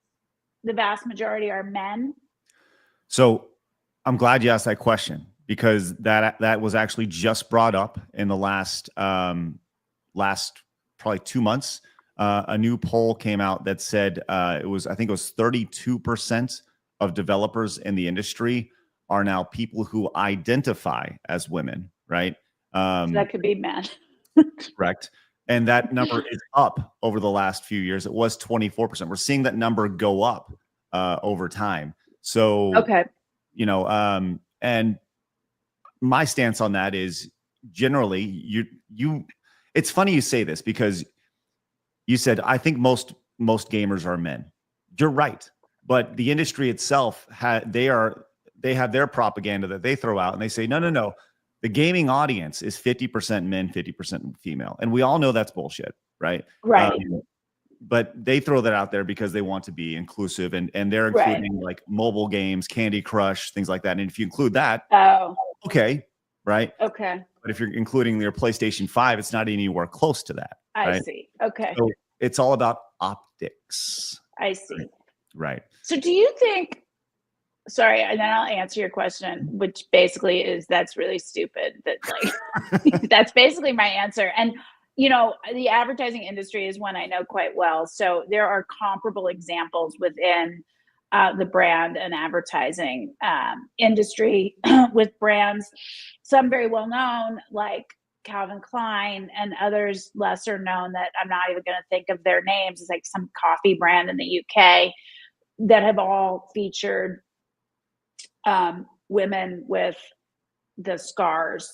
the vast majority are men?
So I'm glad you asked that question, because that was actually just brought up in the last probably 2 months. A new poll came out that said I think it was 32% of developers in the industry are now people who identify as women, right?
So that could be men.
Correct. And that number is up over the last few years. It was 24%. We're seeing that number go up over time. So,
okay.
And my stance on that is generally it's funny you say this, because you said, I think most gamers are men. You're right. But the industry itself, they have their propaganda that they throw out, and they say, no. The gaming audience is 50% men, 50% female. And we all know that's bullshit, right?
Right.
But they throw that out there because they want to be inclusive, and they're including like mobile games, Candy Crush, things like that. And if you include that, okay, right?
Okay.
But if you're including your PlayStation 5, it's not anywhere close to that.
I see. Okay.
So it's all about optics.
I see.
Right.
So do you think, sorry, and then I'll answer your question, which basically is that's really stupid. That like that's basically my answer. And you know, the advertising industry is one I know quite well. So there are comparable examples within the brand and advertising industry with brands, some very well known, like Calvin Klein, and others lesser known that I'm not even going to think of their names. It's like some coffee brand in the UK that have all featured women with the scars.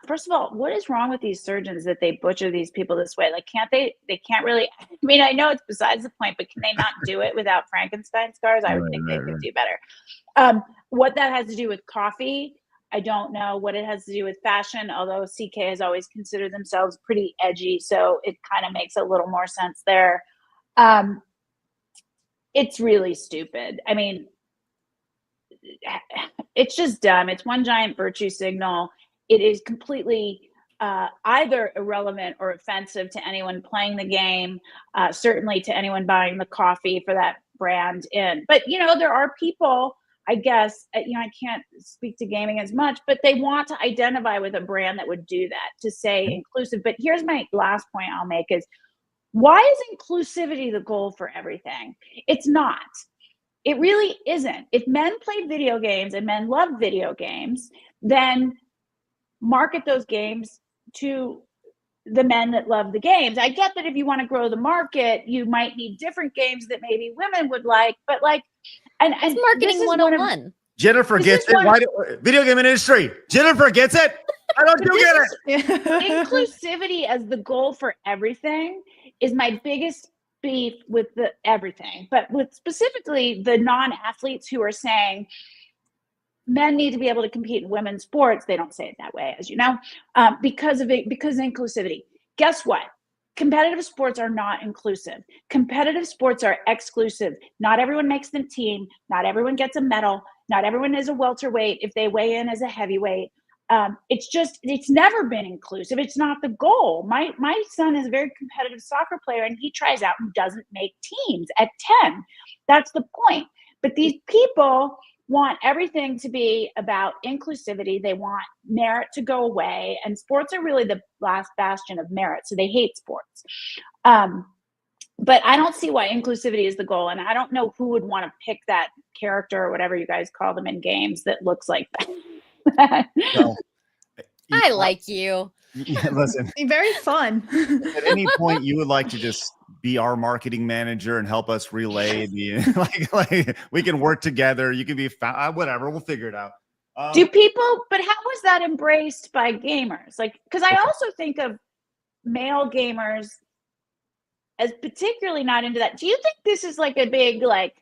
First of all, what is wrong with these surgeons that they butcher these people this way? Like, they can't really, I mean, I know it's besides the point, but can they not do it without Frankenstein scars? I would think they could do better. What that has to do with coffee, I don't know. What it has to do with fashion, although CK has always considered themselves pretty edgy, so it kind of makes a little more sense there. It's really stupid. I mean, it's just dumb. It's one giant virtue signal. It is completely either irrelevant or offensive to anyone playing the game, certainly to anyone buying the coffee for that brand in. But, you know, there are people, I guess, you know, I can't speak to gaming as much, but they want to identify with a brand that would do that, to say inclusive. But here's my last point I'll make is, why is inclusivity the goal for everything? It's not. It really isn't. If men play video games and men love video games, then market those games to the men that love the games. I get that if you want to grow the market, you might need different games that maybe women would like, but like, and
it's marketing 101.
Jennifer gets it. Why video game industry? Jennifer gets it. I don't do get it.
Inclusivity as the goal for everything is my biggest beef with the everything, but with specifically the non-athletes who are saying men need to be able to compete in women's sports. They don't say it that way, as you know, because of inclusivity. Guess what? Competitive sports are not inclusive. Competitive sports are exclusive. Not everyone makes the team. Not everyone gets a medal. Not everyone is a welterweight if they weigh in as a heavyweight. It's never been inclusive. It's not the goal. My son is a very competitive soccer player, and he tries out and doesn't make teams at 10. That's the point. But these people want everything to be about inclusivity. They want merit to go away, and sports are really the last bastion of merit, so they hate sports. But I don't see why inclusivity is the goal, and I don't know who would want to pick that character or whatever you guys call them in games that looks like that.
Well,
I like you.
Yeah, listen.
Very fun.
At any point you would like to just be our marketing manager and help us relay the like we can work together. You can be whatever. We'll figure it out.
Do people? But how was that embraced by gamers? Like, because I also think of male gamers as particularly not into that. Do you think this is like a big like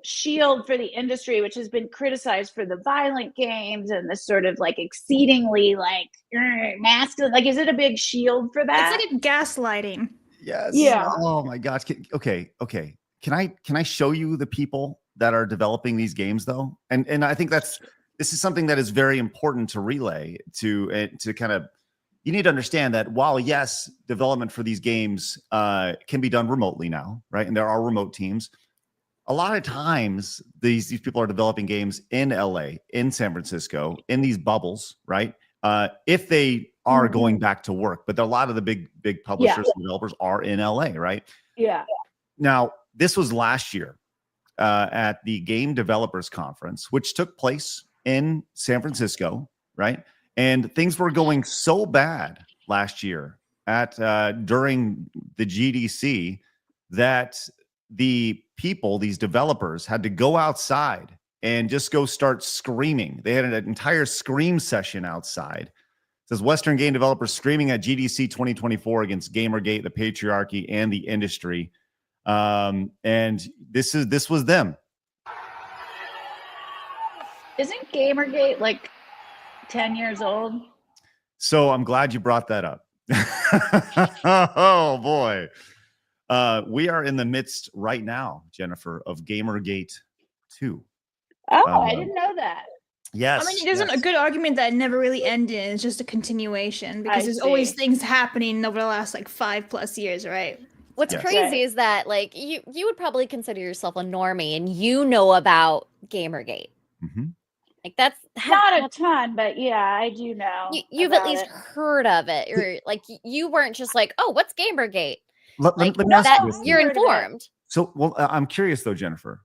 shield for the industry, which has been criticized for the violent games and the sort of like exceedingly like masculine? Like, is it a big shield for that?
It's like a gaslighting.
Yes.
Yeah.
Oh my gosh. Okay. Can I show you the people that are developing these games though? And I think this is something that is very important to relay to kind of, you need to understand that while yes, development for these games can be done remotely now, right? And there are remote teams. A lot of times these people are developing games in LA, in San Francisco, in these bubbles, right? If they are going back to work, but a lot of the big publishers and developers are in LA, right?
Yeah.
Now, this was last year at the Game Developers Conference, which took place in San Francisco, right? And things were going so bad last year during the GDC that the people, these developers, had to go outside and just go start screaming. They had an entire scream session outside. It says Western game developers screaming at GDC 2024 against Gamergate, the patriarchy, and the industry. And this was them.
Isn't Gamergate like 10 years old?
So I'm glad you brought that up. Oh boy. We are in the midst right now, Jennifer, of Gamergate 2.
Oh, I didn't know that.
Yes.
I mean, it isn't a good argument that it never really ended. It's just a continuation because there's always
see.
things happening over the last like 5+ years, right?
What's
Yes.
crazy is that like you would probably consider yourself a normie and you know about Gamergate.
Mhm.
Like that's
Not a ton, but yeah, I do know.
You've at
about
least
it.
heard of it, or like you weren't just like, oh, what's Gamergate?
Let
Like,
me ask you this.
you're
I've heard of it.
informed.
So, well, I'm curious though, Jennifer.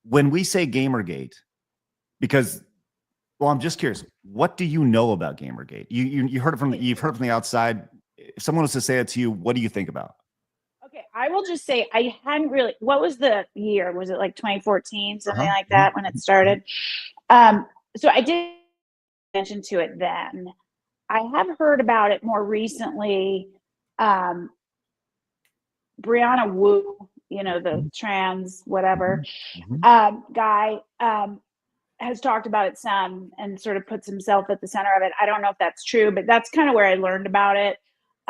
When we say Gamergate, because, well, I'm just curious. What do you know about Gamergate? You heard it from you've heard it from the outside. If someone was to say it to you, what do you think about?
Okay, I will just say I hadn't really. What was the year? Was it like 2014, something
Uh-huh.
like that, when it started? So I did mention to it then. I have heard about it more recently. Brianna Wu, you know, the trans whatever guy, has talked about it some and sort of puts himself at the center of it. I don't know if that's true, but that's kind of where I learned about it.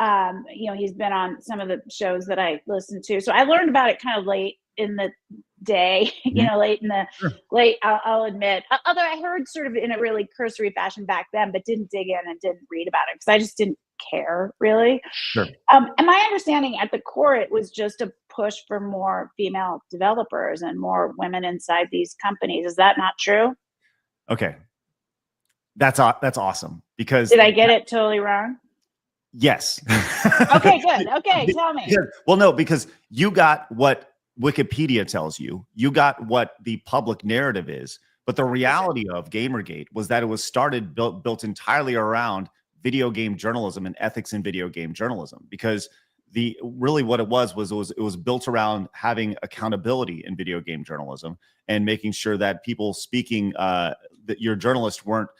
You know, he's been on some of the shows that I listened to. So I learned about it kind of late in the day, you know, late in the late, I'll admit. Although I heard sort of in a really cursory fashion back then, but didn't dig in and didn't read about it because I just didn't care really.
Sure.
And my understanding at the core, it was just a push for more female developers and more women inside these companies. Is that not true?
Okay. That's awesome because
Did I get it totally wrong?
yes.
Okay, good. Okay, tell me.
Well, no, because you got what Wikipedia tells you. You got what the public narrative is. But the reality of Gamergate was that it was built entirely around video game journalism and ethics in video game journalism. Because really what it was built around having accountability in video game journalism and making sure that people speaking that your journalists weren't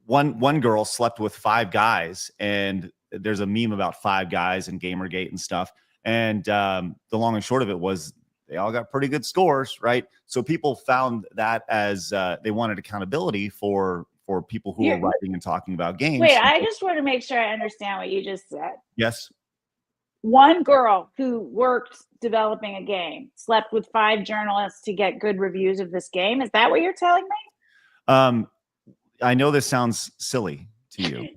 one girl slept with 5 guys, and there's a meme about 5 guys and Gamergate and stuff. And the long and short of it was they all got pretty good scores, right? So people found that as they wanted accountability for people who were writing and talking about games.
Wait, I just want to make sure I understand what you just said.
Yes.
One girl who worked developing a game slept with 5 journalists to get good reviews of this game. Is that what you're telling me?
I know this sounds silly to you.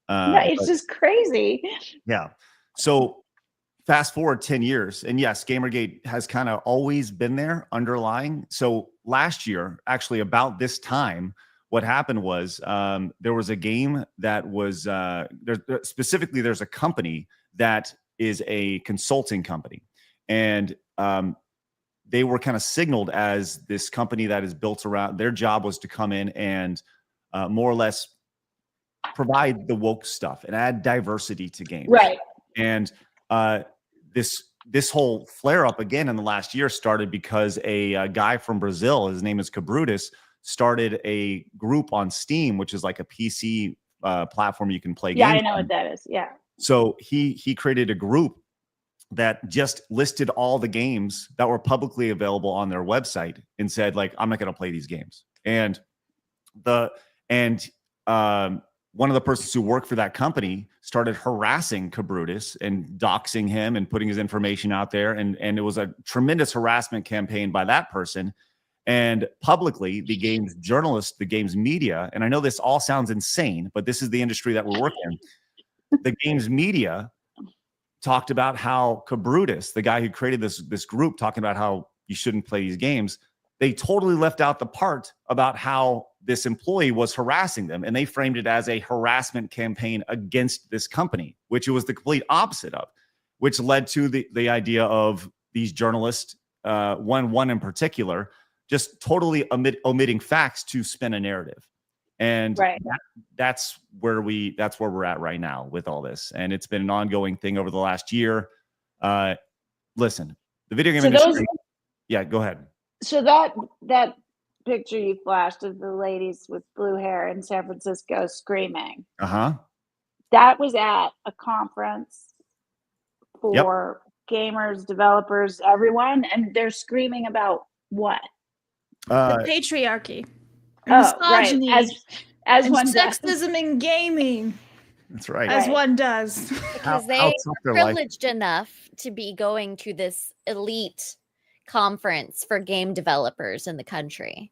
No, it's just crazy.
Yeah. So fast forward 10 years, and yes, Gamergate has kind of always been there underlying. So last year, actually about this time, what happened was there was a game that was specifically there's a company that is a consulting company, and they were kind of signaled as this company that is built around their job was to come in and more or less provide the woke stuff and add diversity to games.
Right.
And this whole flare up again in the last year started because a guy from Brazil, his name is Cabrutus, started a group on Steam, which is like a PC platform you can play games.
Yeah, I know what that is. Yeah.
So he created a group that just listed all the games that were publicly available on their website and said, like, I'm not going to play these games. And one of the persons who worked for that company started harassing Cabrutus and doxing him and putting his information out there. And it was a tremendous harassment campaign by that person. And publicly, the game's journalists, the game's media, and I know this all sounds insane, but this is the industry that we're working in. The game's media talked about how Cabrutus, the guy who created this group, talking about how you shouldn't play these games. They totally left out the part about how this employee was harassing them, and they framed it as a harassment campaign against this company, which it was the complete opposite of, which led to the idea of these journalists, one in particular, just totally omitting facts to spin a narrative. And
right.
that's where we're at right now with all this. And it's been an ongoing thing over the last year. Listen, the video game industry. Yeah, go ahead.
So that picture you flashed of the ladies with blue hair in San Francisco screaming. That was at a conference for gamers, developers, everyone, and they're screaming about what?
The patriarchy. misogyny,
as
and
one does.
sexism in gaming.
That's right.
As one does.
Because they are privileged enough to be going to this elite conference for game developers in the country.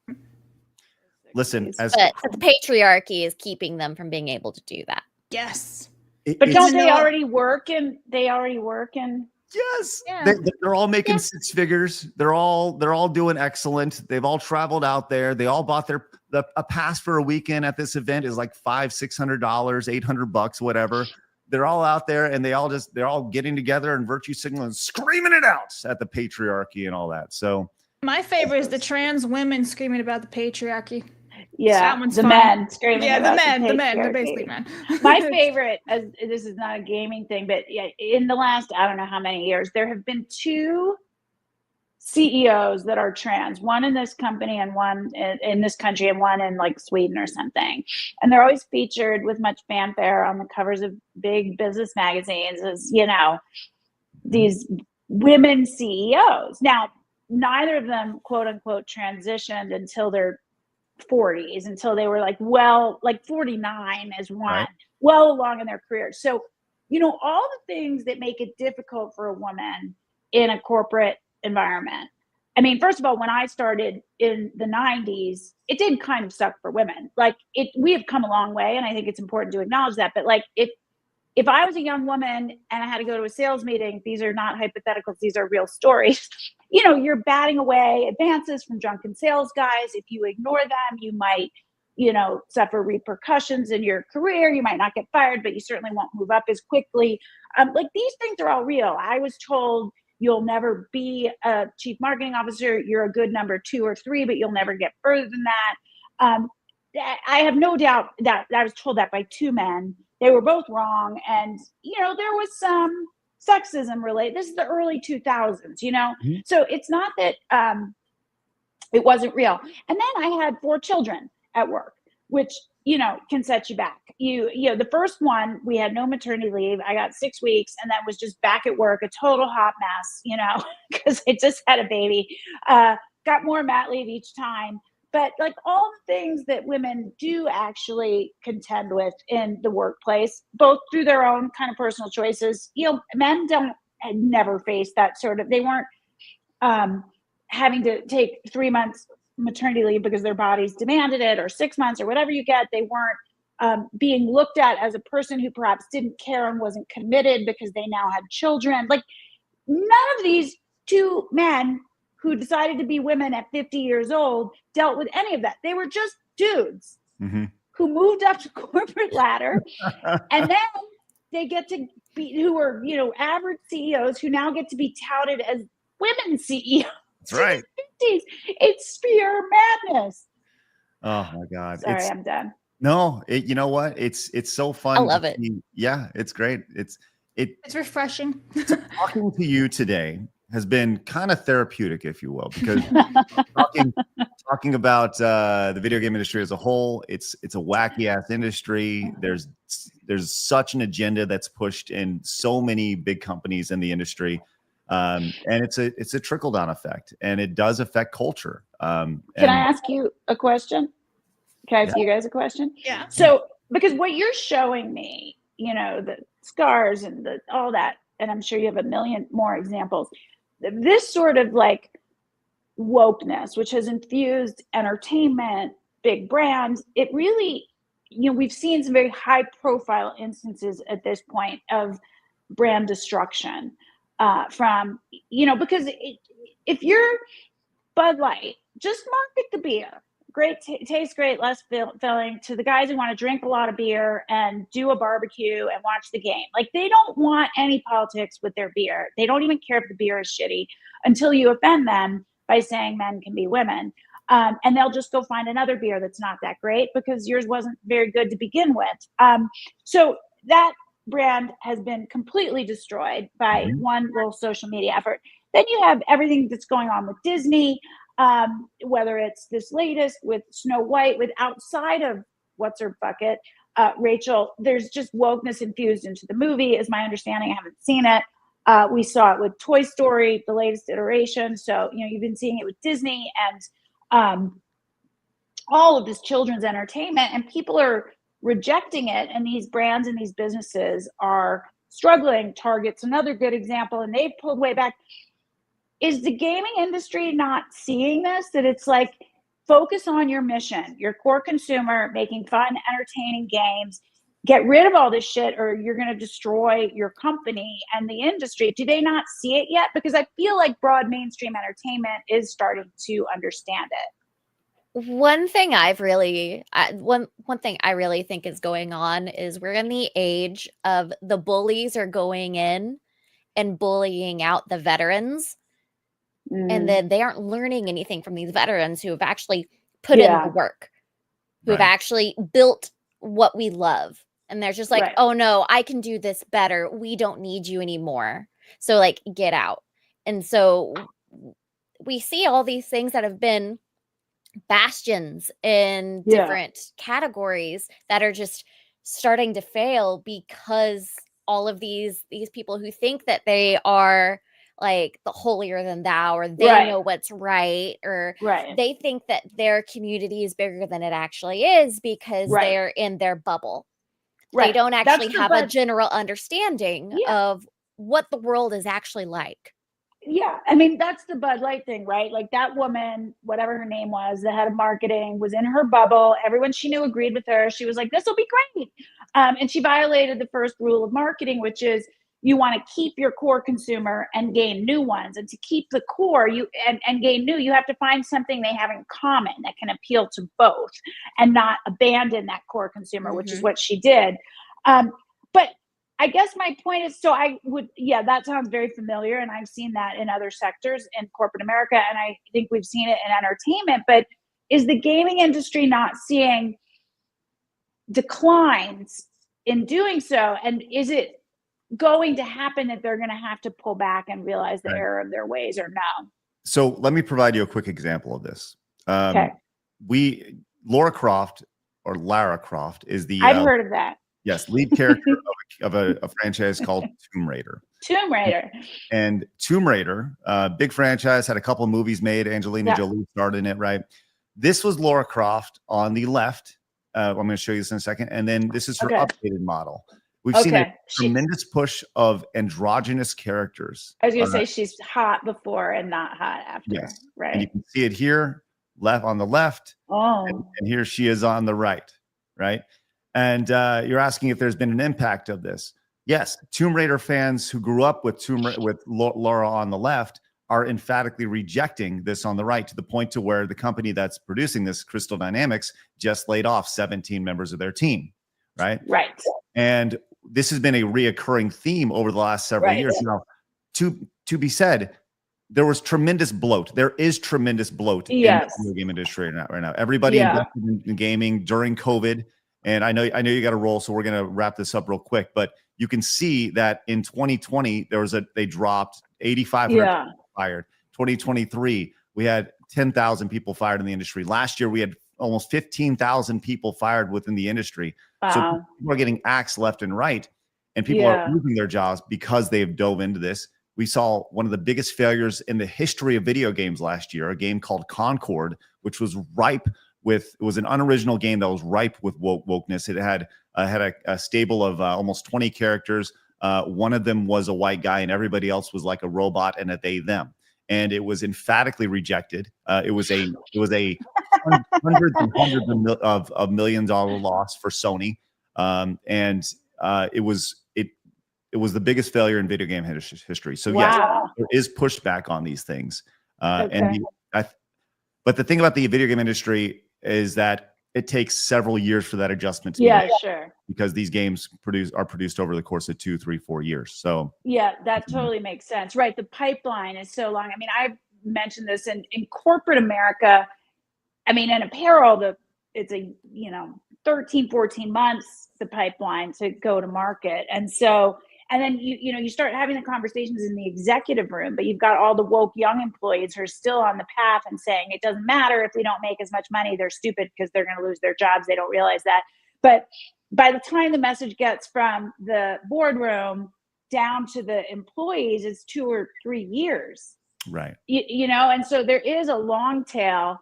Listen,
but the patriarchy is keeping them from being able to do that.
Yes.
But don't they already work in?
Yes.
Yeah.
They're all making six figures. They're all doing excellent. They've all traveled out there. They all bought a pass for a weekend at this event is like $500-$600, $800, whatever. They're all out there and they're all getting together and virtue signaling, screaming it out at the patriarchy and all that. So
my favorite is the trans women screaming about the patriarchy.
Yeah,
that one's
the
fun.
men screaming.
Yeah,
about
the men. They're basically men.
My favorite, this is not a gaming thing, but yeah, in the last, I don't know how many years, there have been 2 CEOs that are trans, one in this company and one in this country and one in like Sweden or something. And they're always featured with much fanfare on the covers of big business magazines as, these women CEOs. Now, neither of them, quote unquote, transitioned until their 40s, until they were like 49 as one, right, well along in their career. So, all the things that make it difficult for a woman in a corporate environment. I mean, first of all, when I started in the 90s, it did kind of suck for women. We have come a long way, and I think it's important to acknowledge that. But if I was a young woman and I had to go to a sales meeting, these are not hypotheticals, these are real stories. You're batting away advances from drunken sales guys. If you ignore them, you might, suffer repercussions in your career. You might not get fired, but you certainly won't move up as quickly. These things are all real. I was told you'll never be a chief marketing officer. You're a good number 2 or 3, but you'll never get further than that. I have no doubt that I was told that by 2 men. They were both wrong. And, there was some sexism related. This is the early 2000s, Mm-hmm. So it's not that it wasn't real. And then I had 4 children at work, which, can set you back. The first one, we had no maternity leave. I got 6 weeks and then was just back at work, a total hot mess, because I just had a baby, got more mat leave each time. But all the things that women do actually contend with in the workplace, both through their own kind of personal choices, men had never faced that sort of, they weren't having to take 3 months maternity leave because their bodies demanded it, or 6 months, or whatever you get. They weren't being looked at as a person who perhaps didn't care and wasn't committed because they now had children. None of these 2 men who decided to be women at 50 years old dealt with any of that. They were just dudes who moved up the corporate ladder, and then they get to be, who are, average CEOs who now get to be touted as women CEOs.
That's right.
It's pure madness.
Oh my God.
Sorry, I'm done.
No, you know what? It's so fun.
I love it.
Yeah, it's great. It's
refreshing.
Talking to you today has been kind of therapeutic, if you will, because talking about the video game industry as a whole, it's a wacky ass industry. There's such an agenda that's pushed in so many big companies in the industry, and it's a trickle down effect, and it does affect culture.
Can I ask you a question? Can I ask you guys a question?
Yeah.
So, because what you're showing me, the scars and all that, and I'm sure you have a million more examples. This sort of wokeness, which has infused entertainment, big brands, it really, we've seen some very high profile instances at this point of brand destruction from, because if you're Bud Light, just market the beer. Great, tastes great, less filling, to the guys who want to drink a lot of beer and do a barbecue and watch the game. They don't want any politics with their beer. They don't even care if the beer is shitty until you offend them by saying men can be women. And they'll just go find another beer that's not that great because yours wasn't very good to begin with. So that brand has been completely destroyed by one little social media effort. Then you have everything that's going on with Disney, whether it's this latest with Snow White, with outside of what's her bucket, Rachel, there's just wokeness infused into the movie, is my understanding. I haven't seen it. We saw it with Toy Story, the latest iteration. So, you've been seeing it with Disney, and all of this children's entertainment, and people are rejecting it, and these brands and these businesses are struggling. Target's another good example, and they've pulled way back. Is the gaming industry not seeing this? That it's like, focus on your mission, your core consumer, making fun, entertaining games. Get rid of all this shit or you're going to destroy your company and the industry. Do they not see it yet? Because I feel like broad mainstream entertainment is starting to understand it.
One thing I really think is going on is we're in the age of the bullies are going in and bullying out the veterans. And then they aren't learning anything from these veterans who have actually put in the work, who have actually built what we love. And they're just like, oh no, I can do this better. We don't need you anymore. So like, get out. And so we see all these things that have been bastions in different categories that are just starting to fail because all of these people who think that they are like the holier than thou, or they know what's right, or they think that their community is bigger than it actually is because they're in their bubble. They don't actually have a general understanding of what the world is actually like.
Yeah, I mean, that's the Bud Light thing, right? Like that woman, whatever her name was, the head of marketing, was in her bubble. Everyone she knew agreed with her. She was like, this will be great. And she violated the first rule of marketing, which is you want to keep your core consumer and gain new ones. And to keep the core and gain new, you have to find something they have in common that can appeal to both and not abandon that core consumer, which is what she did. But I guess my point is, so I would, that sounds very familiar. And I've seen that in other sectors in corporate America. And I think we've seen it in entertainment. But is the gaming industry not seeing declines in doing so? And is it going to happen that they're going to have to pull back and realize the error of their ways, or no?
So let me provide you a quick example of this. Lara Croft is the
I've heard of that.
Yes, lead character of a franchise called Tomb Raider.
Tomb Raider.
And Tomb Raider, big franchise, had a couple of movies made. Angelina Jolie starred in it, right? This was Lara Croft on the left. I'm going to show you this in a second. And then this is her updated model. We've seen a tremendous push of androgynous characters.
I was going to say she's hot before and not hot after.
Yes.
Right.
And you can see it here, left on the left. And here she is on the right. Right. And you're asking if there's been an impact of this. Yes. Tomb Raider fans who grew up with Lara on the left are emphatically rejecting this on the right, to the point to where the company that's producing this, Crystal Dynamics, just laid off 17 members of their team. Right.
Right.
And this has been a reoccurring theme over the last several years. Now, to be said, there was tremendous bloat. There is tremendous bloat in the video game industry right now. Everybody invested in gaming during COVID. And I know you got to roll, so we're going to wrap this up real quick. But you can see that in 2020, they dropped 8,500 people fired. 2023, we had 10,000 people fired in the industry. Last year, we had almost 15,000 people fired within the industry.
Wow.
So people are getting axed left and right, and people are losing their jobs because they've dove into this. We saw one of the biggest failures in the history of video games last year, a game called Concord, which was ripe with, it was an unoriginal game that was ripe with wokeness. It had a stable of almost 20 characters. One of them was a white guy, and everybody else was like a robot and a they them. And it was emphatically rejected. It was a hundreds and hundreds of $million loss for Sony, and it was the biggest failure in video game history. So yes, there is pushback on these things. But the thing about the video game industry is that it takes several years for that adjustment to be made, because these games are produced over the course of 2, 3, 4 years. So
that totally makes sense. Right. The pipeline is so long. I mean, I've mentioned this in corporate America. I mean, in apparel, it's 13, 14 months, the pipeline to go to market. And so, and then you start having the conversations in the executive room, but you've got all the woke young employees who are still on the path and saying it doesn't matter if we don't make as much money. They're stupid because they're going to lose their jobs. They don't realize that. But by the time the message gets from the boardroom down to the employees, it's 2 or 3 years.
Right.
And so there is a long tail.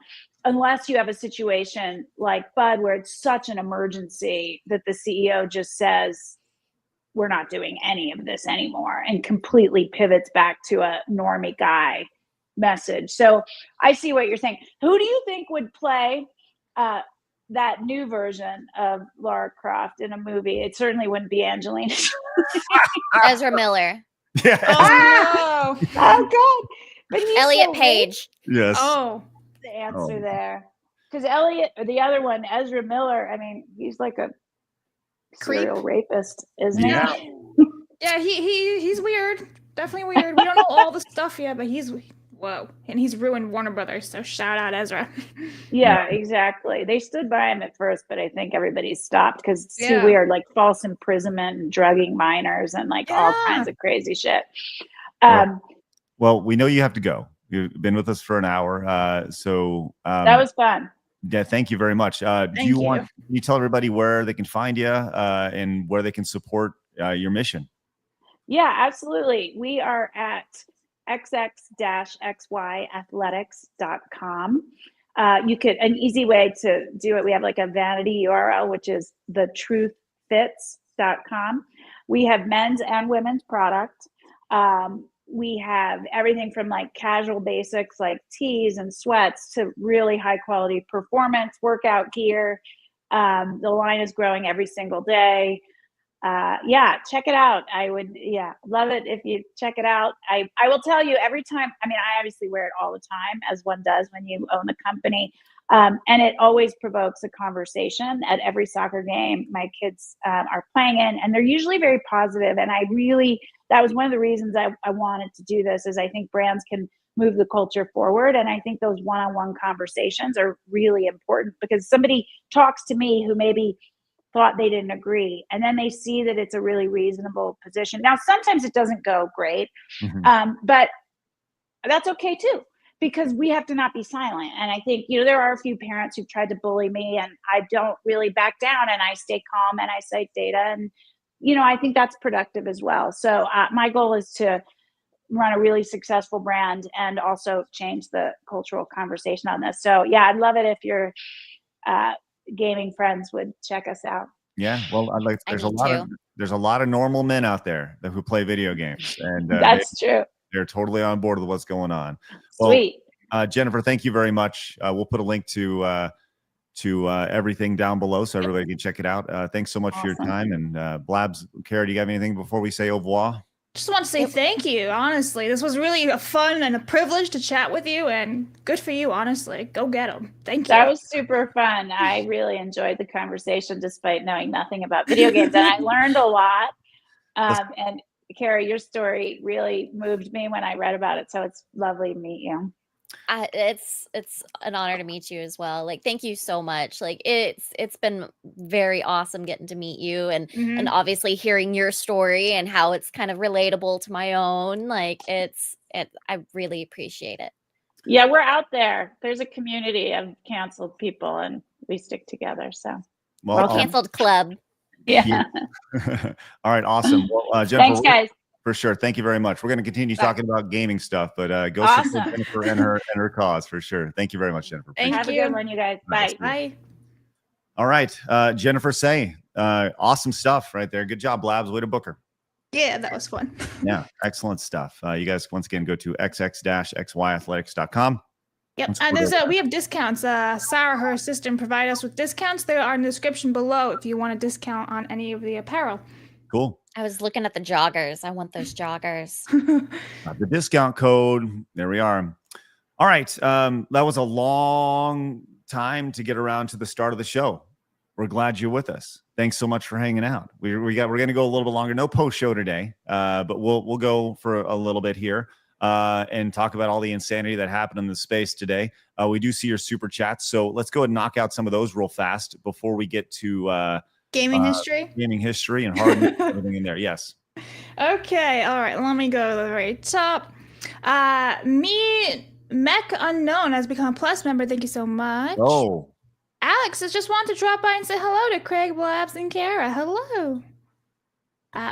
unless you have a situation like Bud, where it's such an emergency that the CEO just says, we're not doing any of this anymore, and completely pivots back to a normie guy message. So I see what you're saying. Who do you think would play that new version of Lara Croft in a movie? It certainly wouldn't be Angelina.
Ezra Miller.
Yeah.
Oh, no.
Oh God! But he's
Elliot
so
Page.
Yes.
Oh,
the answer there, because Elliot, or the other one, Ezra Miller. I mean, he's like a serial rapist, isn't
Yeah.
he?
yeah, he's weird. Definitely weird. We don't know all the stuff yet, but he's whoa, and he's ruined Warner Brothers. So shout out Ezra.
Yeah, exactly. They stood by him at first, but I think everybody stopped because it's too
Yeah.
weird, like false imprisonment and drugging minors and like all kinds of crazy shit.
Well, we know you have to go. You've been with us for an hour. So
that was fun.
Yeah, thank you very much. Do you want, can you tell everybody where they can find you and where they can support your mission?
Yeah, absolutely. We are at xx-xyathletics.com. An easy way to do it, we have like a vanity URL, which is thetruthfits.com. We have men's and women's product. We have everything from like casual basics like tees and sweats to really high quality performance workout gear. The line is growing every single day. Check it out. I would love it if you check it out. I will tell you every time, I mean, I obviously wear it all the time, as one does when you own the company. And it always provokes a conversation at every soccer game my kids are playing in, and they're usually very positive. And that was one of the reasons I wanted to do this, is I think brands can move the culture forward. And I think those one-on-one conversations are really important, because somebody talks to me who maybe thought they didn't agree, and then they see that it's a really reasonable position. Now, sometimes it doesn't go great, but that's okay too, because we have to not be silent. And I think, there are a few parents who've tried to bully me, and I don't really back down, and I stay calm and I cite data. And, I think that's productive as well. So my goal is to run a really successful brand and also change the cultural conversation on this. So yeah, I'd love it if your gaming friends would check us out.
Yeah, well, there's a lot of normal men out there who play video games, and
that's true.
They're totally on board with what's going on. Well,
sweet.
Jennifer, thank you very much. We'll put a link to everything down below so everybody can check it out. Thanks so much for your time. And Blabs, Kara, do you have anything before we say au revoir?
Just want to say thank you. Honestly, this was really a fun and a privilege to chat with you, and good for you. Honestly, go get them. Thank you.
That was super fun. I really enjoyed the conversation, despite knowing nothing about video games, and I learned a lot. And Kara, your story really moved me when I read about it. So it's lovely to meet you.
It's an honor to meet you as well. Like, thank you so much. Like, it's been very awesome getting to meet you, and obviously hearing your story and how it's kind of relatable to my own. Like, I really appreciate it.
Yeah, we're out there. There's a community of canceled people, and we stick together. So,
canceled club.
Yeah.
All right, awesome. Well, Jennifer,
thanks, guys.
For sure. Thank you very much. We're going to continue talking about gaming stuff, but go support Jennifer and her cause for sure. Thank you very much, Jennifer.
Have a good one, you guys. Bye.
Bye.
All right. Jennifer Sey. Awesome stuff right there. Good job, Blabs. Way to book her.
Yeah, that was fun.
Yeah, excellent stuff. You guys, once again, go to xx-xyathletics.com.
Yep, and we have discounts. Sarah, her assistant, provide us with discounts. They are in the description below if you want a discount on any of the apparel.
Cool.
I was looking at the joggers. I want those joggers.
The discount code. There we are. All right. That was a long time to get around to the start of the show. We're glad you're with us. Thanks so much for hanging out. We're going to go a little bit longer. No post show today, but we'll go for a little bit here and talk about all the insanity that happened in the space today. We do see your super chats, so let's go ahead and knock out some of those real fast before we get to
gaming history
and hard everything in there. Yes.
Okay. All right. Let me go to the very top. Mech Unknown has become a Plus member. Thank you so much.
Oh.
Alex has just wanted to drop by and say hello to Craig, Blabs, and Kara. Hello.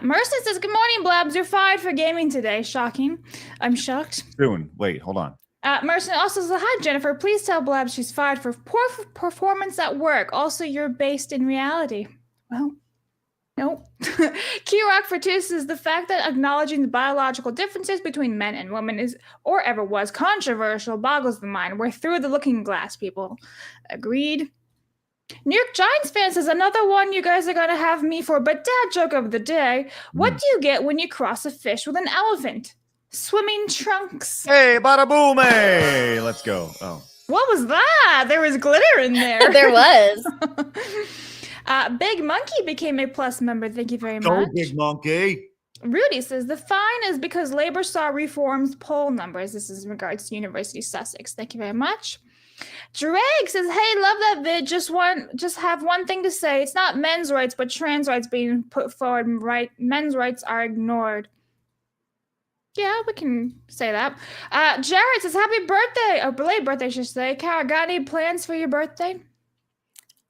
Mercy says, good morning, Blabs. You're fired for gaming today. Shocking. I'm shocked.
Soon. Wait, hold on.
Merson also says, hi, Jennifer. Please tell Blabs she's fired for poor performance at work. Also, you're based in reality. Well, nope. Kirok Fortus says, the fact that acknowledging the biological differences between men and women is, or ever was, controversial boggles the mind. We're through the looking glass, people. Agreed. New York Giants fan says, another one you guys are going to have me for, but dad joke of the day. What do you get when you cross a fish with an elephant? Swimming trunks.
Hey, bada boom, hey! Let's go. Oh.
What was that? There was glitter in there.
There was.
Big Monkey became a Plus member. Thank you very much.
Go, Big Monkey.
Rudy says, the fine is because Labor saw reforms poll numbers. This is in regards to University of Sussex. Thank you very much. Drake says, hey, love that vid. Just have one thing to say. It's not men's rights, but trans rights being put forward. Right? Men's rights are ignored. Yeah, we can say that. Jared says, happy birthday. Or belated birthday, I should say. Kara, got any plans for your birthday?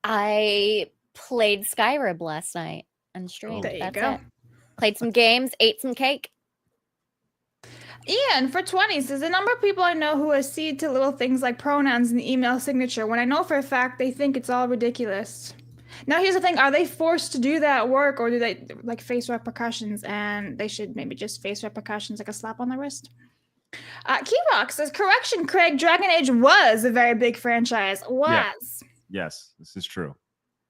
I played Skyrim last night on stream.
There you
That's
go.
it. Played some games, ate some cake.
Ian, for 20, says, the number of people I know who accede to little things like pronouns in the email signature when I know for a fact they think it's all ridiculous. Now, here's the thing. Are they forced to do that at work, or do they like face repercussions? And they should maybe just face repercussions like a slap on the wrist. Keyrock says, correction, Craig, Dragon Age was a very big franchise. Was.
Yes, this is true.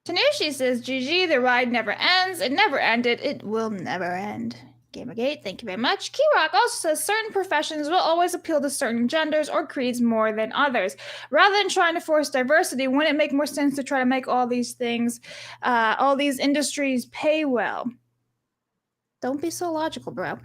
Tanushi says, GG, the ride never ends. It never ended. It will never end. Gamergate, thank you very much. Keyrock also says certain professions will always appeal to certain genders or creeds more than others. Rather than trying to force diversity, wouldn't it make more sense to try to make all these things, all these industries pay well? Don't be so logical, bro.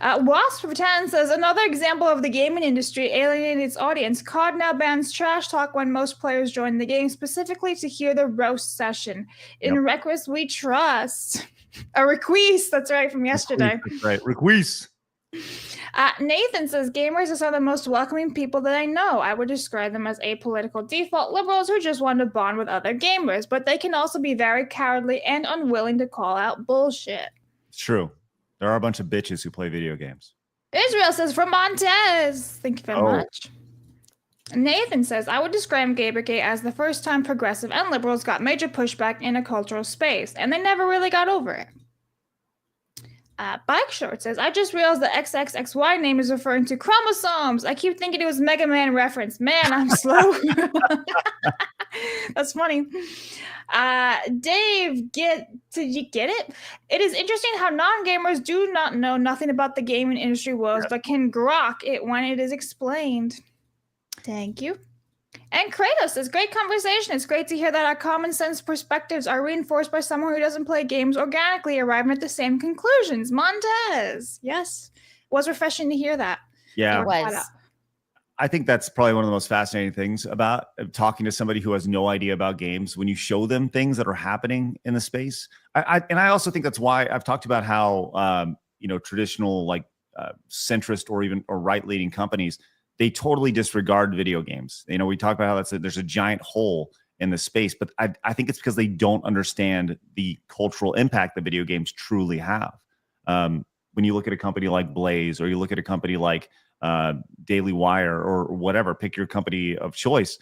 Wasp for 10 says, another example of the gaming industry alienating its audience. COD now bans trash talk when most players join the game, specifically to hear the roast session. In Request, we trust. A request, that's right, from yesterday.
That's right, request.
Nathan says, gamers are some of the most welcoming people that I know. I would describe them as apolitical default liberals who just want to bond with other gamers, but they can also be very cowardly and unwilling to call out bullshit.
It's true. There are a bunch of bitches who play video games.
Israel says, from Montez. Thank you very much. Nathan says, I would describe Gamergate as the first time progressive and liberals got major pushback in a cultural space, and they never really got over it. Bike Short says, I just realized the XXXY name is referring to chromosomes. I keep thinking it was Mega Man reference. Man, I'm slow. That's funny. Dave, did you get it? It is interesting how non-gamers do not know nothing about the gaming industry woes, but can grok it when it is explained. Thank you. And Kratos says, great conversation. It's great to hear that our common sense perspectives are reinforced by someone who doesn't play games organically, arriving at the same conclusions. Montez. Yes. It was refreshing to hear that.
Yeah.
It was.
I think that's probably one of the most fascinating things about talking to somebody who has no idea about games. When you show them things that are happening in the space. And I also think that's why I've talked about how, traditional like centrist or right-leaning companies, they totally disregard video games. We talk about how there's a giant hole in the space, but I think it's because they don't understand the cultural impact that video games truly have. When you look at a company like Blaze, or you look at a company like Daily Wire, or whatever, pick your company of choice,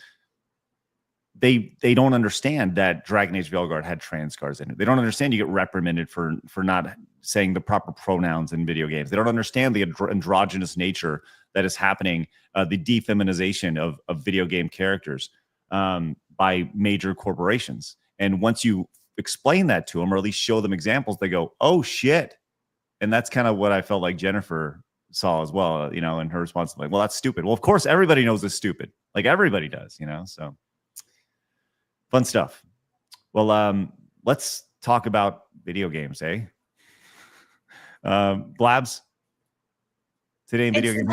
they don't understand that Dragon Age Veilguard had trans scars in it. They don't understand you get reprimanded for not saying the proper pronouns in video games. They don't understand the androgynous nature that is happening, the defeminization of video game characters by major corporations. And once you explain that to them, or at least show them examples, they go, oh shit. And that's kind of what I felt like Jennifer saw as well, in her response, like, well, that's stupid. Well, of course, everybody knows it's stupid. Like everybody does, so fun stuff. Well, let's talk about video games, eh? Blabs, today in video game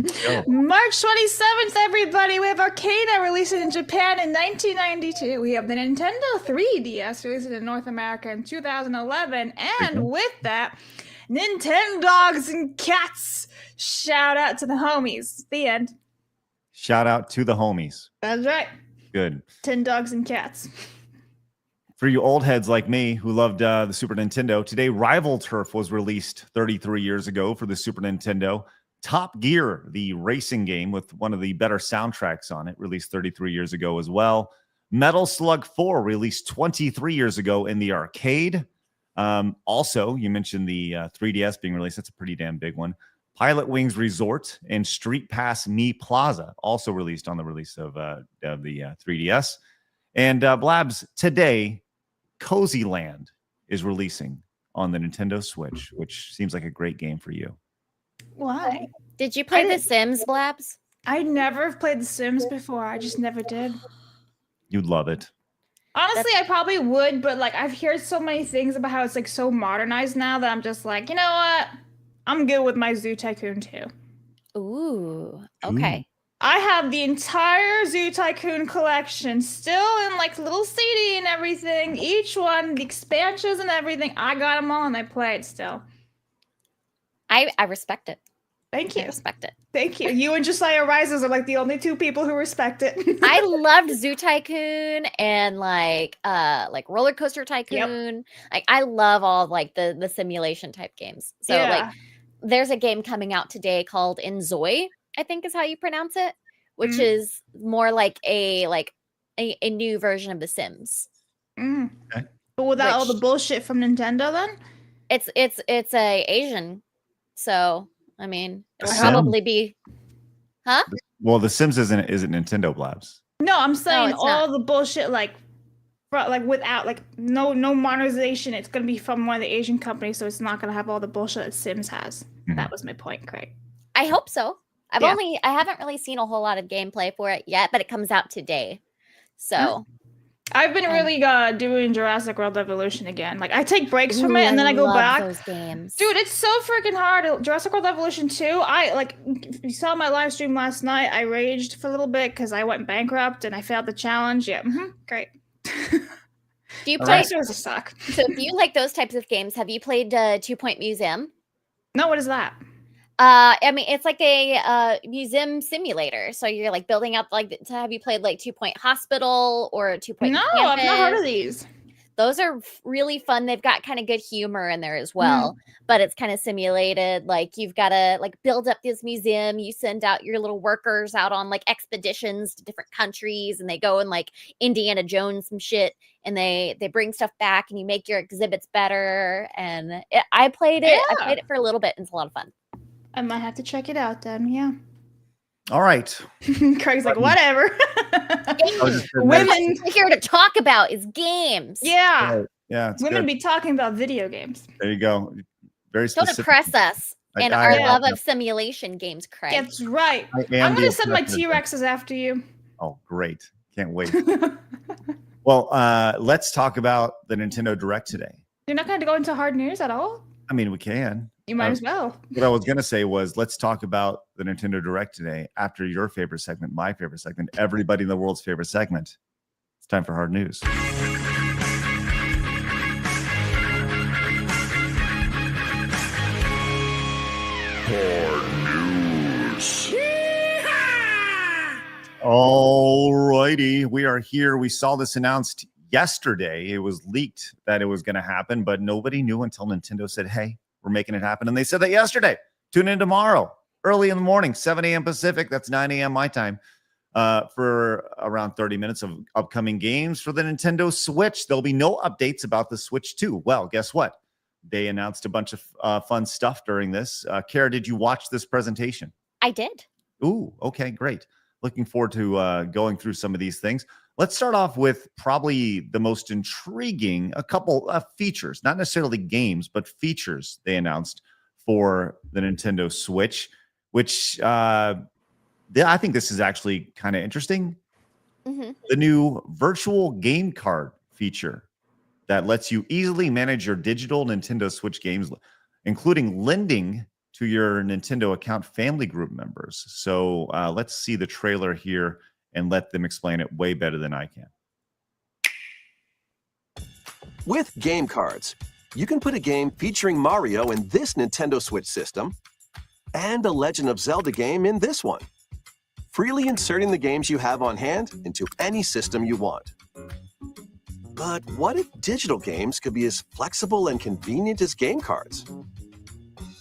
history.
March 27th, everybody. We have Arcana releasing in Japan in 1992. We have the Nintendo 3DS releasing in North America in 2011. And with that, Nintendogs and Cats. Shout out to the homies. The end.
Shout out to the homies.
That's right.
Good.
10 dogs and cats.
For you old heads like me who loved the Super Nintendo, today Rival Turf was released 33 years ago for the Super Nintendo. Top Gear, the racing game with one of the better soundtracks on it, released 33 years ago as well. Metal Slug 4, released 23 years ago in the arcade. Also, you mentioned the 3DS being released. That's a pretty damn big one. Pilot Wings Resort and Street Pass Me Plaza, also released on the release of the 3DS. And Blabs, today, Cozy Land is releasing on the Nintendo Switch, which seems like a great game for you.
Why?
Did you play The Sims, Blabs?
I never played The Sims before. I just never did.
You'd love it.
Honestly, I probably would, but like I've heard so many things about how it's like so modernized now that I'm just like, you know what? I'm good with my Zoo Tycoon 2.
Ooh, okay.
I have the entire Zoo Tycoon collection still in like little CD and everything. Each one, the expansions and everything. I got them all and I play it still.
I respect it.
Thank you.
I respect it.
Thank you. You and Josiah Rises are like the only two people who respect it.
I loved Zoo Tycoon and like Roller Coaster Tycoon. Yep. Like I love all like the simulation type games. So like there's a game coming out today called Enzoy, I think is how you pronounce it, which is more like a new version of The Sims.
Okay. But without all the bullshit from Nintendo then?
It's a Asian. So I mean, it'll probably be, huh?
Well, The Sims isn't Nintendo, Blabs.
No, I'm saying all the bullshit, like without like no modernization. It's gonna be from one of the Asian companies, so it's not gonna have all the bullshit that Sims has. That was my point, Craig.
I hope so. I haven't really seen a whole lot of gameplay for it yet, but it comes out today, so.
I've been really doing Jurassic World Evolution again. Like I take breaks from it and then I go back.
Those games.
Dude, it's so freaking hard. Jurassic World Evolution 2. If you saw my live stream last night, I raged for a little bit because I went bankrupt and I failed the challenge. Yeah, great.
Do you play?
Suck.
So if you like those types of games, have you played 2 Point Museum?
No, what is that?
I mean, it's like a museum simulator. So you're like building up, like, have you played like 2 Point Hospital or 2 Point?
No,
Campus?
I've not heard of these.
Those are really fun. They've got kind of good humor in there as well, but it's kind of simulated. Like you've got to like build up this museum. You send out your little workers out on like expeditions to different countries, and they go and like Indiana Jones some shit, and they bring stuff back, and you make your exhibits better. And I played it. I played it for a little bit, and it's a lot of fun.
I might have to check it out then. Yeah.
All right.
Craig's like, whatever.
Women here to talk about is games.
Yeah.
Right. Yeah.
Women be talking about video games.
There you go. Very
specific. Don't oppress us and our love of simulation games, Craig.
That's right. I'm going to send my T-Rexes after you.
Oh, great. Can't wait. Well, let's talk about the Nintendo Direct today.
You're not going to go into hard news at all?
I mean, we can.
You might as well.
What I was going to say was, let's talk about the Nintendo Direct today after your favorite segment, my favorite segment, everybody in the world's favorite segment. It's time for hard news. Hard news. All righty. We are here. We saw this announced yesterday. It was leaked that it was going to happen, but nobody knew until Nintendo said, hey, we're making it happen. And they said that yesterday. Tune in tomorrow, early in the morning, 7 a.m. Pacific. That's 9 a.m. my time, for around 30 minutes of upcoming games for the Nintendo Switch. There'll be no updates about the Switch 2. Well, guess what? They announced a bunch of fun stuff during this. Kara, did you watch this presentation?
I did.
Ooh, okay, great. Looking forward to going through some of these things. Let's start off with probably the most intriguing, a couple of features, not necessarily games, but features they announced for the Nintendo Switch, which I think this is actually kind of interesting. The new virtual game card feature that lets you easily manage your digital Nintendo Switch games, including lending to your Nintendo account family group members. So let's see the trailer here and let them explain it way better than I can.
With game cards, you can put a game featuring Mario in this Nintendo Switch system and a Legend of Zelda game in this one, freely inserting the games you have on hand into any system you want. But what if digital games could be as flexible and convenient as game cards?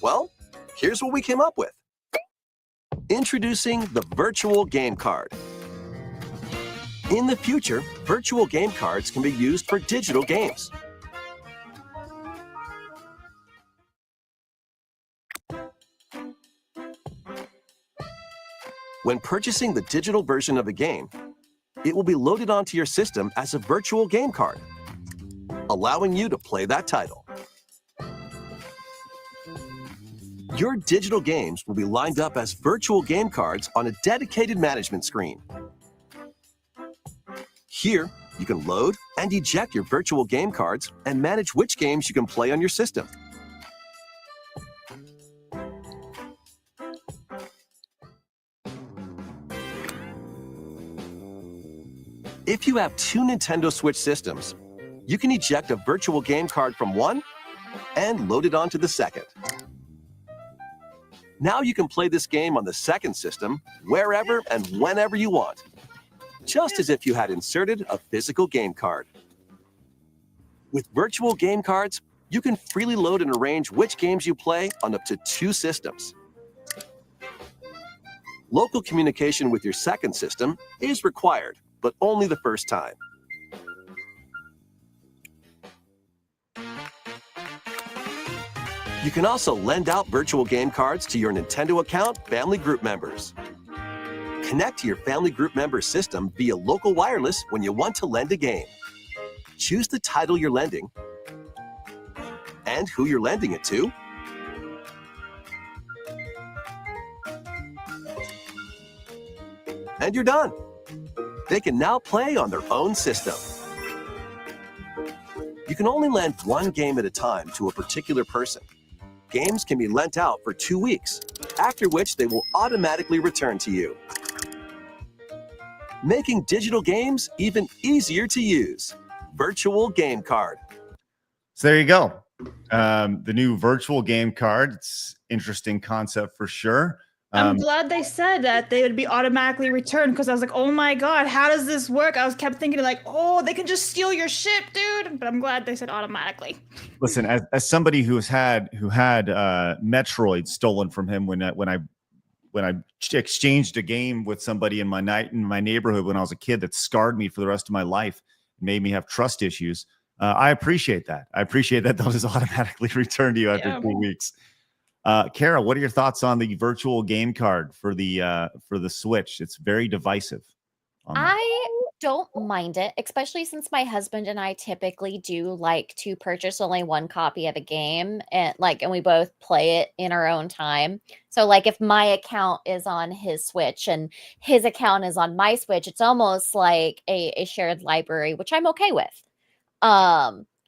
Well, here's what we came up with. Introducing the virtual game card. In the future, virtual game cards can be used for digital games. When purchasing the digital version of a game, it will be loaded onto your system as a virtual game card, allowing you to play that title. Your digital games will be lined up as virtual game cards on a dedicated management screen. Here, you can load and eject your virtual game cards and manage which games you can play on your system. If you have two Nintendo Switch systems, you can eject a virtual game card from one and load it onto the second. Now you can play this game on the second system wherever and whenever you want, just as if you had inserted a physical game card. With virtual game cards, you can freely load and arrange which games you play on up to two systems. Local communication with your second system is required, but only the first time. You can also lend out virtual game cards to your Nintendo account family group members. Connect to your family group member system via local wireless when you want to lend a game. Choose the title you're lending and who you're lending it to. And you're done. They can now play on their own system. You can only lend one game at a time to a particular person. Games can be lent out for 2 weeks, after which they will automatically return to you. Making digital games even easier to use. Virtual game card.
So there you go. The new virtual game card. It's interesting concept for sure.
I'm glad they said that they would be automatically returned, because I was like, oh my God, how does this work? I kept thinking like, oh, they can just steal your ship, dude. But I'm glad they said automatically.
Listen, as somebody who had Metroid stolen from him when I exchanged a game with somebody in my neighborhood when I was a kid, that scarred me for the rest of my life, made me have trust issues. I appreciate that. I appreciate that they'll just automatically return to you after 2 weeks. Kara, what are your thoughts on the virtual game card for the Switch? It's very divisive.
I don't mind it, especially since my husband and I typically do like to purchase only one copy of a game, and we both play it in our own time. So like if my account is on his Switch and his account is on my Switch, it's almost like a shared library, which I'm okay with.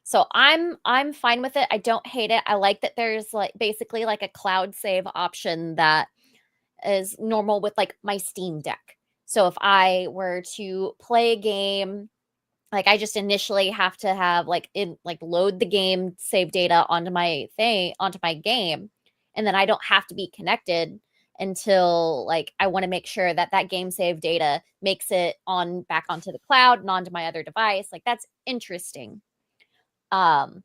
So I'm fine with it. I don't hate it. I like that there's basically like a cloud save option that is normal with like my Steam Deck. So if I were to play a game, I just initially have to have load the game save data onto my game, and then I don't have to be connected until I want to make sure that game save data makes it back onto the cloud and onto my other device. That's interesting. I'm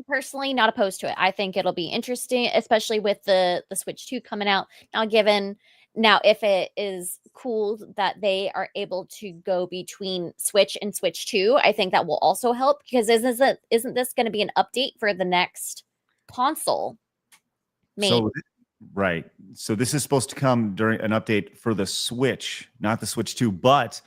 personally not opposed to it. I think it'll be interesting, especially with the Switch 2 coming out. Now, if it is cool that they are able to go between Switch and Switch 2, I think that will also help, because isn't this going to be an update for the next console?
Right. So this is supposed to come during an update for the Switch, not the Switch 2, but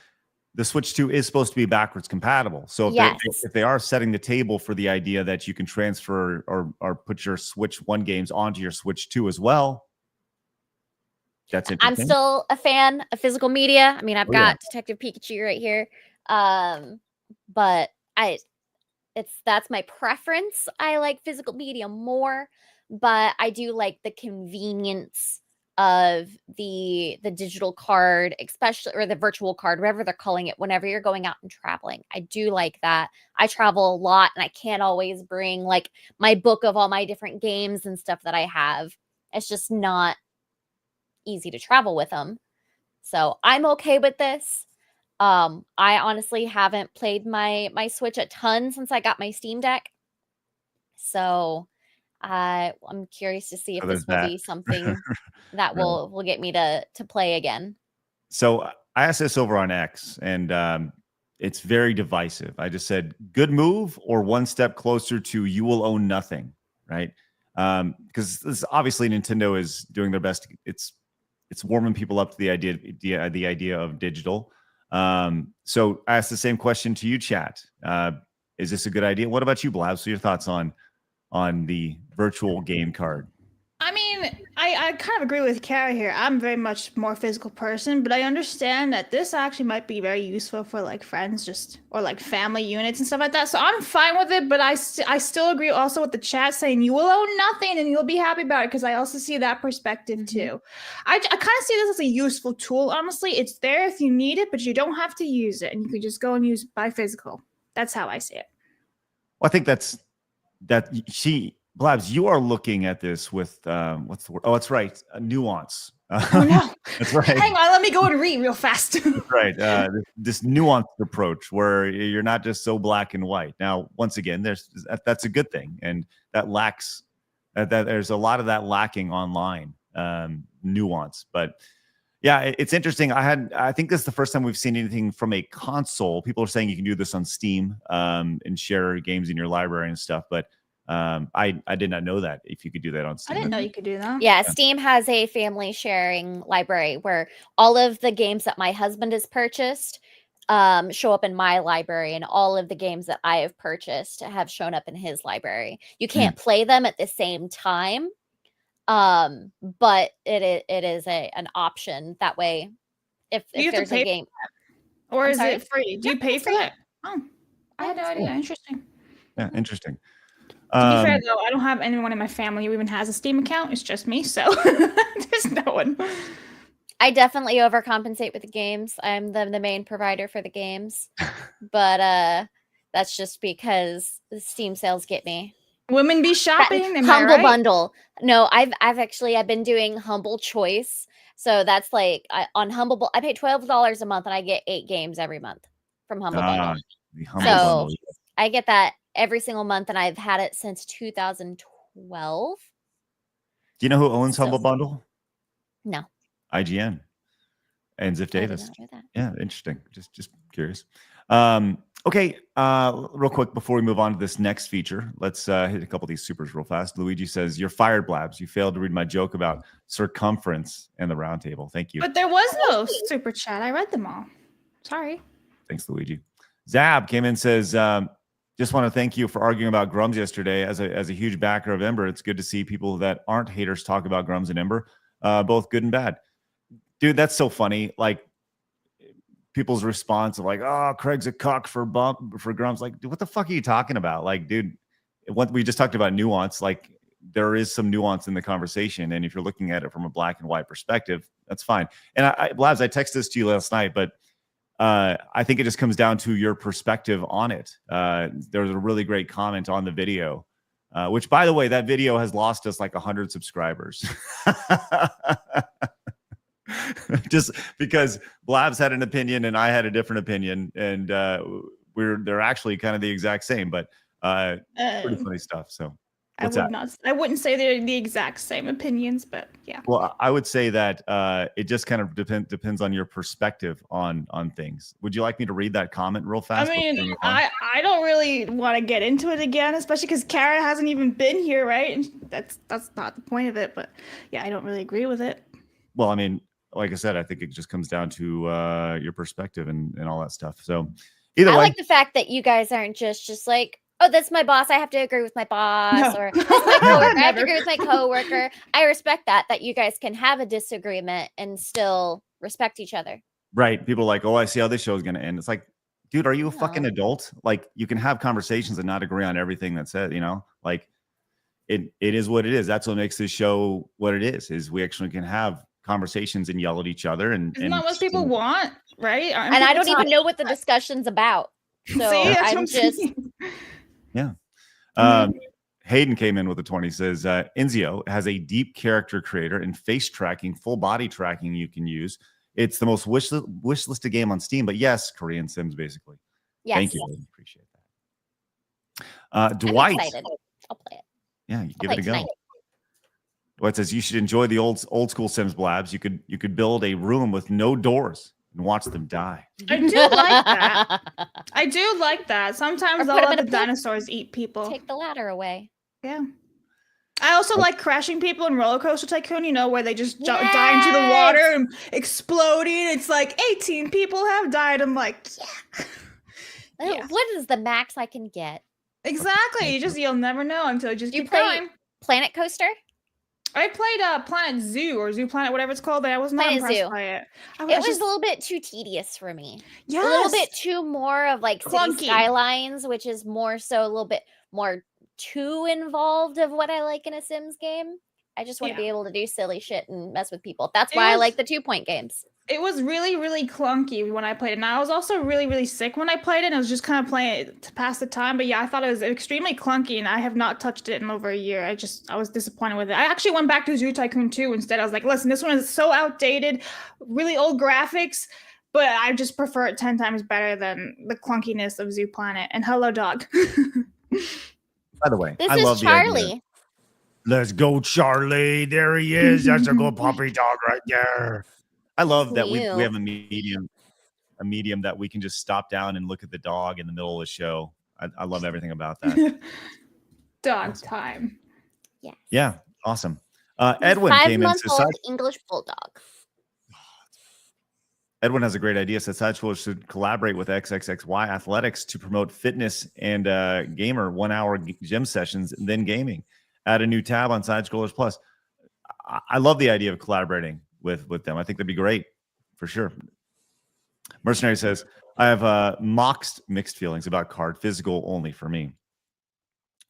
the Switch 2 is supposed to be backwards compatible. So if they are setting the table for the idea that you can transfer or put your Switch 1 games onto your Switch 2 as well, that's interesting.
I'm still a fan of physical media. I mean, I've got Detective Pikachu right here. But that's my preference. I like physical media more, but I do like the convenience of the digital card, especially, or the virtual card, whatever they're calling it, whenever you're going out and traveling. I do like that. I travel a lot and I can't always bring my book of all my different games and stuff that I have. It's just not easy to travel with them. So I'm okay with this. I honestly haven't played my Switch a ton since I got my Steam Deck. So I'm curious to see if
So
this
there's
will
that.
be something that
Right.
will get me to play again.
So I asked this over on X, and it's very divisive. I just said, good move or one step closer to you will own nothing, right? Because this obviously Nintendo is doing their best. It's warming people up to the idea of digital. So I asked the same question to you, chat. Is this a good idea? What about you, Blabs? So your thoughts on the virtual game card?
I mean, I kind of agree with Kara here. I'm very much more physical person, but I understand that this actually might be very useful for like friends or like family units and stuff like that. So I'm fine with it, but I still agree also with the chat saying you will own nothing and you'll be happy about it, because I also see that perspective too. I kind of see this as a useful tool. Honestly, it's there if you need it, but you don't have to use it, and you can just go and use it by physical. That's how I see it.
Well, I think Blabs, you are looking at this with what's the word? Oh, that's right, nuance.
Oh no,
that's right.
Hang on, let me go and read real fast.
That's right, this nuanced approach where you're not just so black and white. Now, once again, that's a good thing, and that lacks that there's a lot of that lacking online nuance. But yeah, it's interesting. I think this is the first time we've seen anything from a console. People are saying you can do this on Steam and share games in your library and stuff, but I did not know that if you could do that on Steam.
I didn't know you could do that.
Yeah, Steam has a family sharing library where all of the games that my husband has purchased show up in my library, and all of the games that I have purchased have shown up in his library. You can't play them at the same time, but it is an option that way. If there's a game,
or is it free? Do you pay for that? Oh, I had no idea. Interesting.
Yeah, interesting.
To be fair, though, I don't have anyone in my family who even has a Steam account. It's just me, so there's no one.
I definitely overcompensate with the games. I'm the main provider for the games, but that's just because the Steam sales get me.
Women be shopping.
Humble Bundle. No, I've been doing Humble Choice, so that's like on Humble. I pay $12 a month, and I get 8 games every month from Humble Bundle.
The Humble Bundle.
I get that every single month, and I've had it since 2012.
Do you know who owns Humble Bundle?
No.
IGN and Ziff Davis. Yeah, interesting. Just curious. Okay, real quick before we move on to this next feature, let's hit a couple of these supers real fast. Luigi says, "You're fired, Blabs. You failed to read my joke about circumference and the round table. Thank you."
But there was no super chat. I read them all. Sorry.
Thanks, Luigi. Zab came in and says, "Just want to thank you for arguing about Grums yesterday. As a huge backer of Ember, it's good to see people that aren't haters talk about Grums and Ember, both good and bad." Dude, that's so funny. Like, people's response of like, "Oh, Craig's a cuck for Grums." Like, dude, what the fuck are you talking about? Like, dude, what we just talked about nuance. Like, there is some nuance in the conversation, and if you're looking at it from a black and white perspective, that's fine. And Blabs, I texted this to you last night, but I think it just comes down to your perspective on it. There was a really great comment on the video, which, by the way, that video has lost us like 100 subscribers. Just because Blabs had an opinion and I had a different opinion, and they're actually kind of the exact same, but pretty funny stuff. So
I wouldn't say they're the exact same opinions, but yeah.
Well, I would say that it just kind of depends on your perspective on things. Would you like me to read that comment real fast?
I mean, I don't really want to get into it again, especially because Kara hasn't even been here, right? And that's not the point of it, but yeah, I don't really agree with it.
Well, I mean, like I said, I think it just comes down to your perspective and all that stuff. So either way.
I like the fact that you guys aren't just like, "Oh, that's my boss. I have to agree with my boss," or "That's my coworker. I have to agree with my coworker." I respect that you guys can have a disagreement and still respect each other.
Right. People are like, "Oh, I see how this show is going to end." It's like, dude, are you a fucking adult? Like, you can have conversations and not agree on everything that's said, like it is what it is. That's what makes this show what it is we actually can have conversations and yell at each other.
Isn't that what people want, right?
And I don't even know what the discussion's about. So
See,
I'm just...
Yeah. Hayden came in with a 20, says, "Enzio has a deep character creator and face tracking, full body tracking you can use. It's the most wish listed game on Steam, but yes, Korean Sims, basically."
Yes.
Thank you. Hayden. Appreciate that. Dwight.
I'm excited. I'll play it.
Yeah, you give it a go. Well, it says you should enjoy the old school Sims, Blabs. You could build a room with no doors and watch them die.
I do like that. I do like that. Sometimes I'll let the dinosaurs eat people.
Take the ladder away.
Yeah. I also like crashing people in Roller Coaster Tycoon, you know, where they just die into the water and exploding. It's like 18 people have died. I'm like, yeah.
What is the max I can get?
Exactly. You'll never know until you just keep
play
going.
Planet Coaster?
I played Planet Zoo or Zoo Planet, whatever it's called, but I was not impressed by it.
It was a little bit too tedious for me.
Yes.
A little bit too more of like
Clunky.
City Skylines, which is more so a little bit more too involved of what I like in a Sims game. I just want to be able to do silly shit and mess with people. That's why I like the 2-point games.
It was really, really clunky when I played it. And I was also really, really sick when I played it. And I was just kind of playing it to pass the time. But yeah, I thought it was extremely clunky and I have not touched it in over a year. I was disappointed with it. I actually went back to Zoo Tycoon 2 instead. I was like, listen, this one is so outdated, really old graphics, but I just prefer it 10 times better than the clunkiness of Zoo Planet. And hello, dog.
By the way,
this
I
is
love
Charlie.
The idea. Let's go, Charlie. There he is. That's a good puppy dog right there. I love that we have a medium that we can just stop down and look at the dog in the middle of the show. I love everything about that.
Dog time.
Yeah.
Yeah. Awesome. Edwin came in.
5-month-old English bulldog.
Edwin has a great idea. Says Side Scrollers should collaborate with XXXY Athletics to promote fitness and gamer 1-hour gym sessions and then gaming. Add a new tab on Side Scrollers Plus. I love the idea of collaborating with them. I think that'd be great for sure. Mercenary says, I have mixed feelings about card, physical only for me.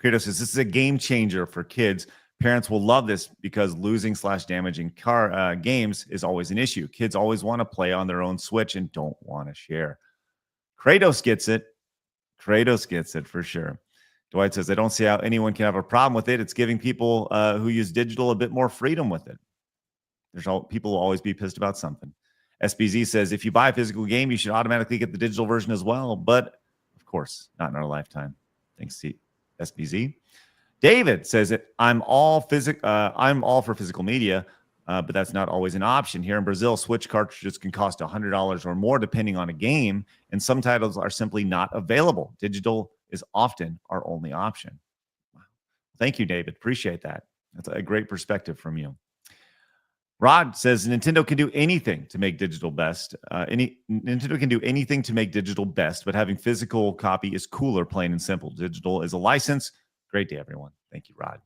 Kratos says, this is a game changer for kids. Parents will love this because losing/damaging games is always an issue. Kids always want to play on their own Switch and don't want to share. Kratos gets it. Kratos gets it for sure. Dwight says, I don't see how anyone can have a problem with it. It's giving people who use digital a bit more freedom with it. People will always be pissed about something. SBZ says, if you buy a physical game, you should automatically get the digital version as well. But, of course, not in our lifetime. Thanks, SBZ. David says that I'm all for physical media, but that's not always an option. Here in Brazil, Switch cartridges can cost $100 or more depending on a game, and some titles are simply not available. Digital is often our only option. Wow. Thank you, David. Appreciate that. That's a great perspective from you. Rod says Nintendo can do anything to make digital best. Nintendo can do anything to make digital best, but having physical copy is cooler, plain and simple. Digital is a license. Great day, everyone. Thank you, Rod.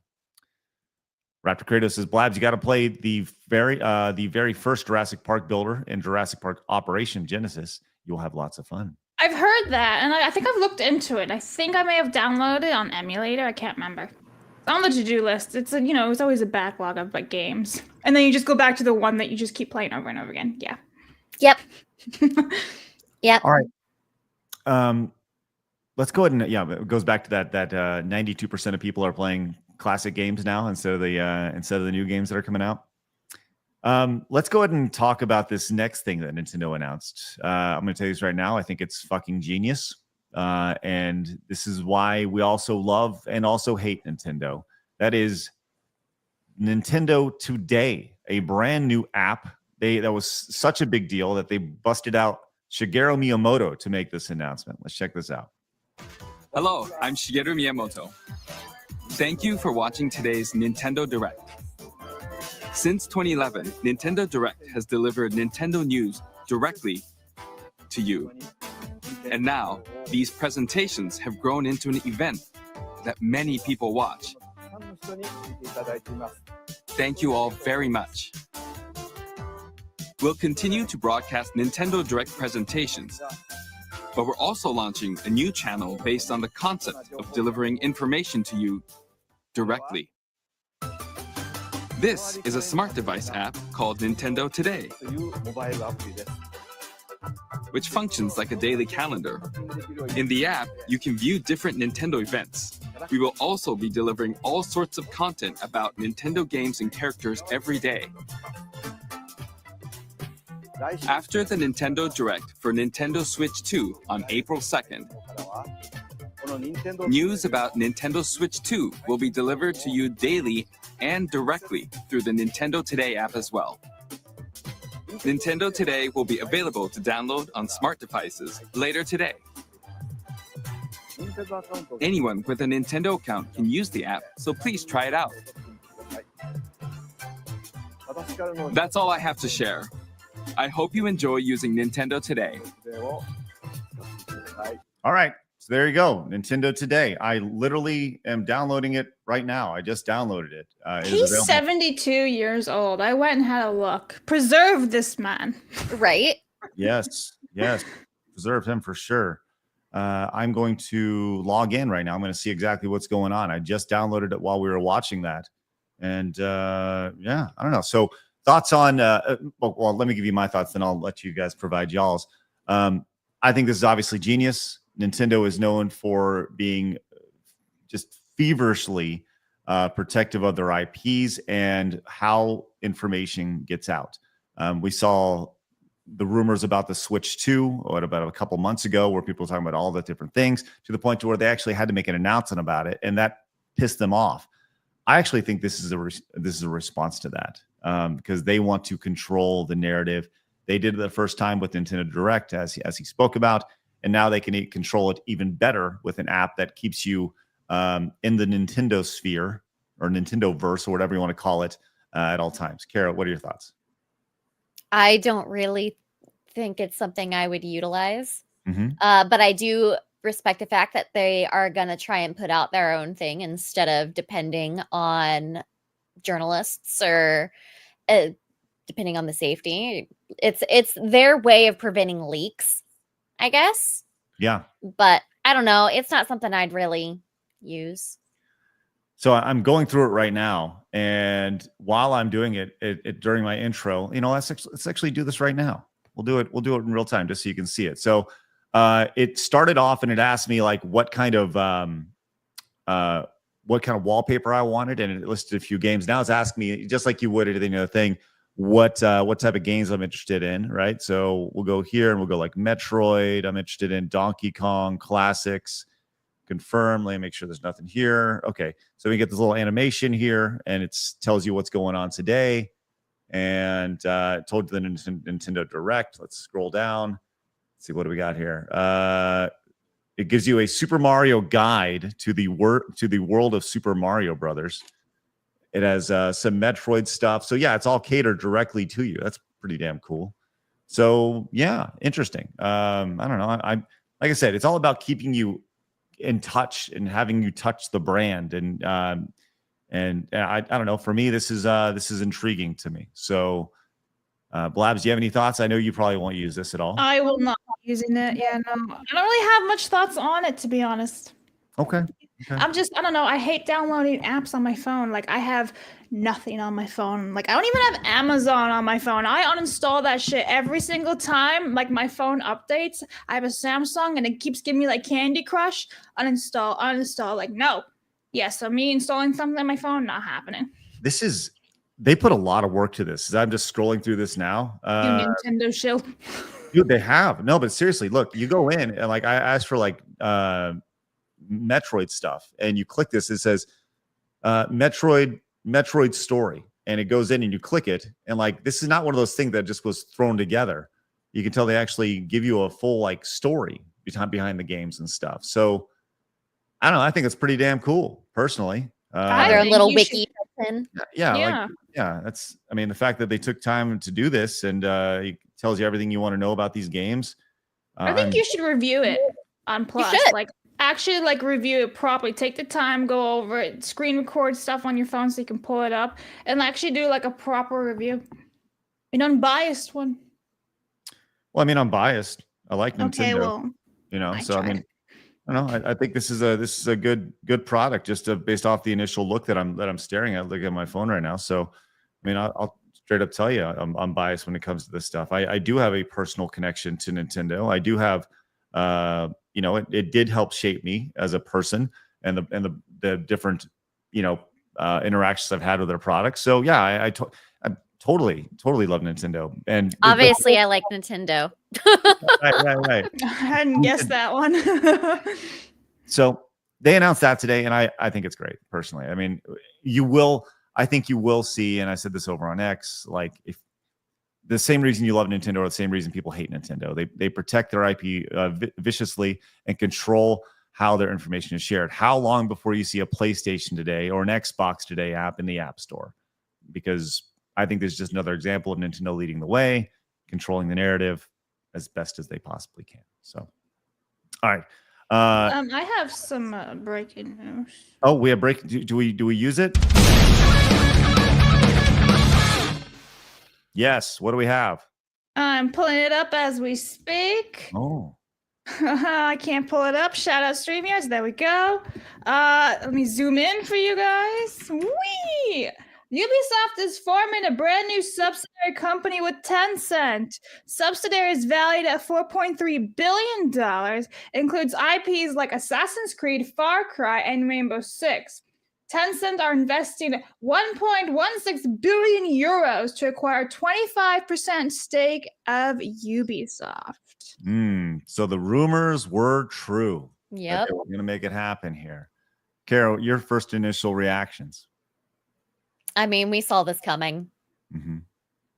Raptor Kratos says, Blabs, you got to play the very first Jurassic Park builder in Jurassic Park Operation Genesis. You'll have lots of fun.
I've heard that, and I think I've looked into it. I think I may have downloaded it on emulator. I can't remember. It's on the to-do list. It's it's always a backlog of games, and then you just go back to the one that you just keep playing over and over again. Yeah.
Yep. Yep.
All right. Let's go ahead and it goes back to that 92% of people are playing classic games now instead of the new games that are coming out. Let's go ahead and talk about this next thing that Nintendo announced. I'm going to tell you this right now. I think it's fucking genius. And this is why we also love and also hate Nintendo. That is Nintendo Today, a brand new app. That was such a big deal that they busted out Shigeru Miyamoto to make this announcement. Let's check this out.
Hello, I'm Shigeru Miyamoto. Thank you for watching today's Nintendo Direct. Since 2011, Nintendo Direct has delivered Nintendo news directly to you. And now, these presentations have grown into an event that many people watch. Thank you all very much. We'll continue to broadcast Nintendo Direct presentations, but we're also launching a new channel based on the concept of delivering information to you directly. This is a smart device app called Nintendo Today, which functions like a daily calendar. In the app, you can view different Nintendo events. We will also be delivering all sorts of content about Nintendo games and characters every day. After the Nintendo Direct for Nintendo Switch 2 on April 2nd, News about Nintendo Switch 2 will be delivered to you daily and directly through the Nintendo Today app as well. Nintendo Today will be available to download on smart devices later today. Anyone with a Nintendo account can use the app, so please try it out. That's all I have to share. I hope you enjoy using Nintendo Today.
All right. So there you go. Nintendo Today. I literally am downloading it right now. I just downloaded it.
He's 72 years old. I went and had a look. Preserve this man.
Right?
Yes. Yes. Preserve him for sure. I'm going to log in right now. I'm going to see exactly what's going on. I just downloaded it while we were watching that. And yeah, I don't know. So thoughts on, well, let me give you my thoughts, then I'll let you guys provide y'all's. I think this is obviously genius. Nintendo is known for being just feverishly protective of their IPs and how information gets out. We saw the rumors about the Switch 2 about a couple months ago, where people were talking about all the different things, to the point to where they actually had to make an announcement about it, and that pissed them off. I actually think this is a response to that, because they want to control the narrative. They did it the first time with Nintendo Direct, as he spoke about, and now they can control it even better with an app that keeps you in the Nintendo sphere or Nintendo verse or whatever you want to call it at all times. Kara, what are your thoughts?
I don't really think it's something I would utilize,
Mm-hmm.
but I do respect the fact that they are going to try and put out their own thing instead of depending on journalists or depending on the safety. It's their way of preventing leaks, I guess.
Yeah.
But I don't know. It's not something I'd really use.
So I'm going through it right now, and while I'm doing it during my intro, let's actually do this right now. We'll do it in real time just so you can see it. So it started off and it asked me like what kind of wallpaper I wanted, and it listed a few games. Now it's asking me, just like you would at any other thing, what type of games I'm interested in, right? So we'll go here and we'll go like Metroid. I'm interested in Donkey Kong classics. Confirm. Let me make sure there's nothing here. Okay, so we get this little animation here, and it tells you what's going on today. And told you the Nintendo Direct. Let's scroll down. Let's see, what do we got here? It gives you a Super Mario guide to the world of Super Mario Brothers. It has some Metroid stuff. So yeah, it's all catered directly to you. That's pretty damn cool. So yeah, interesting. I don't know. I'm like I said, it's all about keeping you in touch and having you touch the brand. And I don't know. For me, this is intriguing to me. So Blabs, do you have any thoughts? I know you probably won't use this at all.
I will not be using it. Yeah, no. I don't really have much thoughts on it, to be honest.
Okay.
I don't know. I hate downloading apps on my phone. Like, I have nothing on my phone. Like, I don't even have Amazon on my phone. I uninstall that shit every single time. Like, my phone updates. I have a Samsung and it keeps giving me like Candy Crush. Uninstall. Like, no. Yeah, so me installing something on my phone, not happening.
They put a lot of work to this. I'm just scrolling through this now.
You Nintendo shill.
Dude, they have. No, but seriously, look, you go in and like I asked for like Metroid stuff, and you click this, it says Metroid story, and it goes in and you click it, and like this is not one of those things that just was thrown together. You can tell they actually give you a full like story behind the games and stuff. So I don't know, I think it's pretty damn cool personally.
Their little wiki.
Yeah. That's, I mean, the fact that they took time to do this, and it tells you everything you want to know about these games.
I think you should review it on Plus. Like, actually, like, review it properly. Take the time, go over it, screen record stuff on your phone so you can pull it up, and actually do like a proper review, an unbiased one.
Well, I mean, I'm biased. I like Nintendo.
Okay, well,
so I mean, I don't know. I think this is a good product, just based off the initial look that I'm staring at. Look at my phone right now. So, I mean, I'll straight up tell you, I'm biased when it comes to this stuff. I do have a personal connection to Nintendo. I do have, it did help shape me as a person, and the different, interactions I've had with their products. So yeah, I totally love Nintendo. And
obviously I like Nintendo.
Right.
I hadn't guessed that one.
So they announced that today, and I think it's great, personally. I mean, I think you will see, and I said this over on X, like, if the same reason you love Nintendo or the same reason people hate Nintendo, they protect their IP viciously and control how their information is shared. How long before you see a PlayStation Today or an Xbox Today app in the App Store? Because I think there's just another example of Nintendo leading the way, controlling the narrative as best as they possibly can. So, all right.
I have some breaking news.
Oh, we have break. Do we use it? Yes. What do we have?
I'm pulling it up as we speak.
Oh.
I can't pull it up. Shout out StreamYards. There we go. Let me zoom in for you guys. Whee! Ubisoft is forming a brand new subsidiary company with Tencent. Subsidiary is valued at $4.3 billion. Includes IPs like Assassin's Creed, Far Cry, and Rainbow Six. Tencent are investing 1.16 billion euros to acquire 25% stake of Ubisoft.
So the rumors were true.
Yep.
We're going to make it happen here. Carol, your first initial reactions.
I mean, we saw this coming.
Mm-hmm.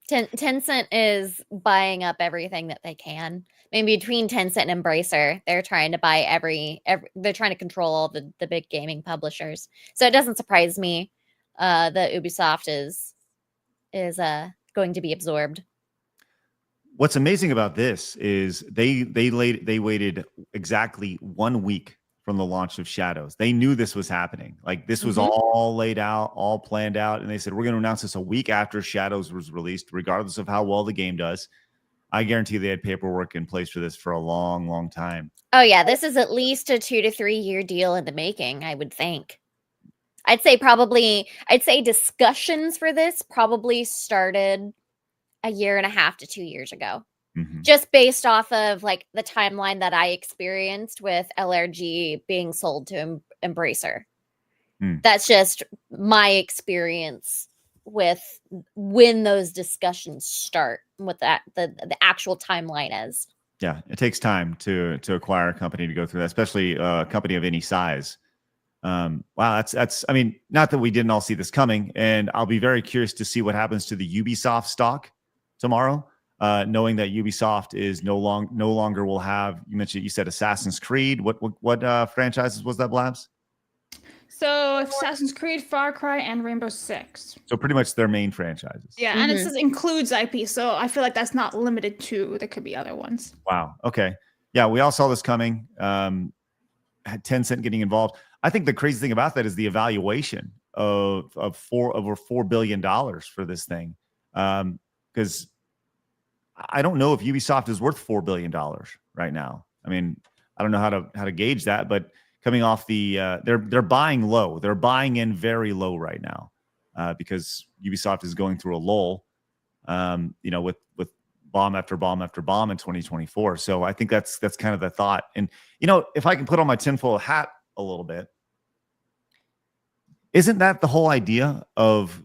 Tencent is buying up everything that they can. Maybe between Tencent and Embracer, they're trying to buy every they're trying to control all the big gaming publishers. So it doesn't surprise me that Ubisoft is going to be absorbed.
What's amazing about this is they waited exactly 1 week from the launch of Shadows. They knew this was happening. Like, this was all laid out, all planned out. And they said, we're going to announce this a week after Shadows was released, regardless of how well the game does. I guarantee they had paperwork in place for this for a long, long time.
Oh yeah, this is at least a 2 to 3 year deal in the making, I would think. I'd say discussions for this probably started 1.5 to 2 years ago. Just based off of like the timeline that I experienced with LRG being sold to Embracer. That's just my experience with when those discussions start, what that the actual timeline is.
Yeah, it takes time to acquire a company to go through that, especially a company of any size. Wow, that's I mean, not that we didn't all see this coming, and I'll be very curious to see what happens to the Ubisoft stock tomorrow. Knowing that Ubisoft is no longer will have, you said Assassin's Creed. What franchises was that, Blabs?
So Assassin's Creed, Far Cry, and Rainbow Six.
So pretty much their main franchises.
Yeah, and it says includes IP, so I feel like that's not limited to. There could be other ones.
Wow. Okay. Yeah, we all saw this coming. Had Tencent getting involved. I think the crazy thing about that is the evaluation of over $4 billion for this thing, because I don't know if Ubisoft is worth $4 billion right now. I mean, I don't know how to gauge that, but coming off the they're buying low. They're buying in very low right now because Ubisoft is going through a lull, with bomb after bomb after bomb in 2024. So I think that's kind of the thought. And if I can put on my tinfoil hat a little bit, isn't that the whole idea of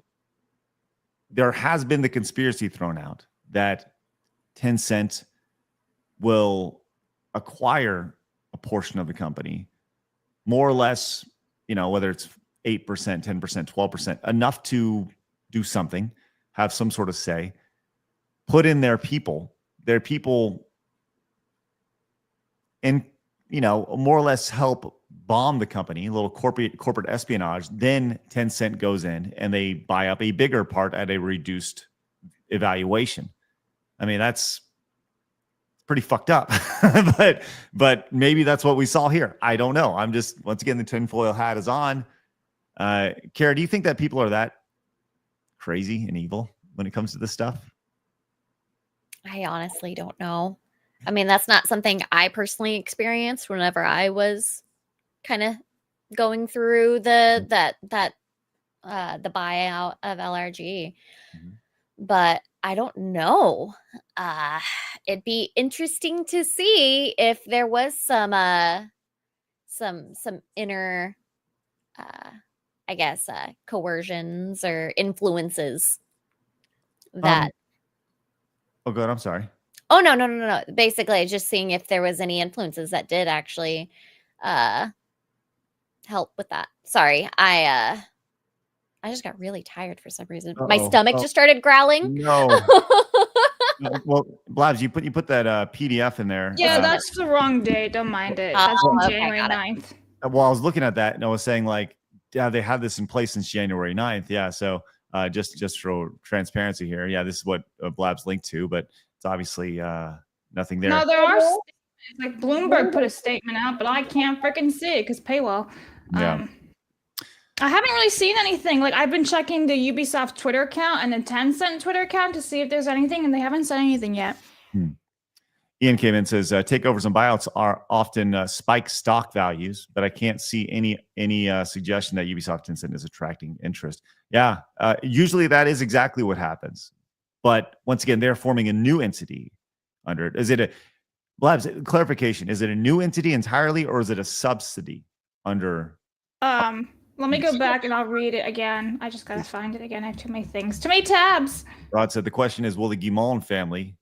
there has been the conspiracy thrown out that Tencent will acquire a portion of the company, more or less, whether it's 8%, 10%, 12%, enough to do something, have some sort of say, put in their people, and, more or less help bomb the company, a little corporate espionage. Then Tencent goes in and they buy up a bigger part at a reduced evaluation. I mean, that's pretty fucked up, but maybe that's what we saw here. I don't know. I'm just, once again, the tinfoil hat is on. Kara, do you think that people are that crazy and evil when it comes to this stuff?
I honestly don't know. I mean, that's not something I personally experienced whenever I was kind of going through the buyout of LRG. But I don't know. It'd be interesting to see if there was some inner, I guess, coercions or influences that.
Oh, good. I'm sorry.
Oh, no. Basically, just seeing if there was any influences that did actually help with that. Sorry, I just got really tired for some reason. My stomach just started growling.
No. Well, Blabs, you put that PDF in there.
Yeah, that's the wrong date. Don't mind it. That's from January 9th.
Well, I was looking at that and I was saying like, yeah, they have this in place since January 9th. Yeah. So just for transparency here. Yeah, this is what Blabs linked to, but it's obviously nothing there.
No, there are statements. Like Bloomberg put a statement out, but I can't freaking see it because paywall.
Yeah.
I haven't really seen anything. Like I've been checking the Ubisoft Twitter account and the Tencent Twitter account to see if there's anything, and they haven't said anything yet.
Ian came in and says takeovers and buyouts are often spike stock values, but I can't see any suggestion that Ubisoft Tencent is attracting interest. Yeah, usually that is exactly what happens. But once again, they're forming a new entity under it. Is it a Blabs? Clarification: is it a new entity entirely, or is it a subsidy under?
Let me go back and I'll read it again. I just gotta find it again. I have too many things, too many tabs.
Rod said the question is, will the Guimond family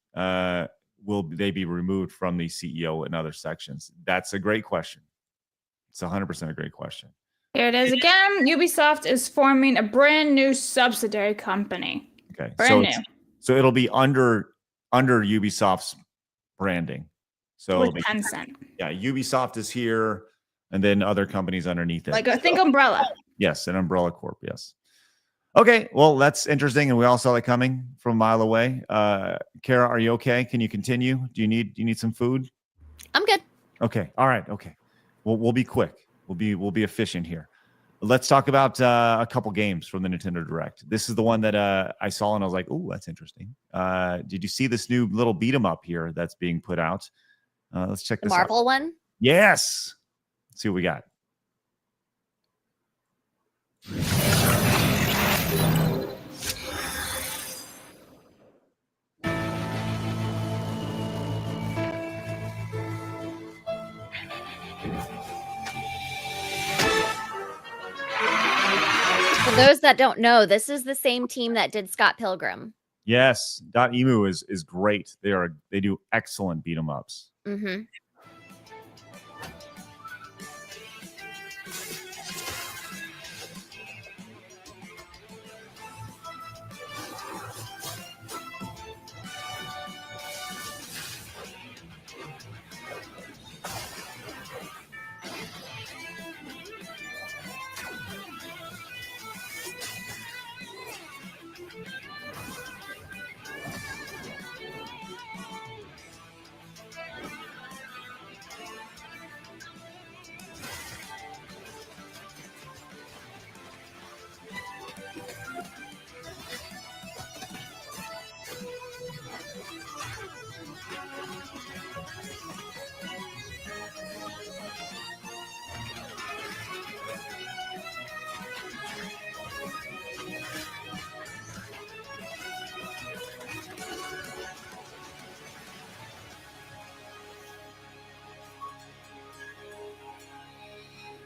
will they be removed from the CEO and other sections? That's a great question. It's 100% a great question.
Here it is again. Ubisoft is forming a brand new subsidiary company.
Okay,
brand new.
So it'll be under Ubisoft's branding. So
with Tencent.
Yeah, Ubisoft is here, and then other companies underneath it.
Like I think Umbrella.
Yes, an Umbrella Corp. Yes. Okay, well, that's interesting, and we all saw that coming from a mile away. Kara, are you okay? Can you continue? Do you need some food?
I'm good.
Okay. All right. Okay. We'll be quick. We'll be efficient here. Let's talk about a couple games from the Nintendo Direct. This is the one that I saw and I was like, "Oh, that's interesting." Did you see this new little beat 'em up here that's being put out? Let's check this out.
The Marvel one?
Yes. Let's see what we got.
For those that don't know, this is the same team that did Scott Pilgrim.
Yes, .emu is great. They do excellent beat 'em ups.
Mm-hmm.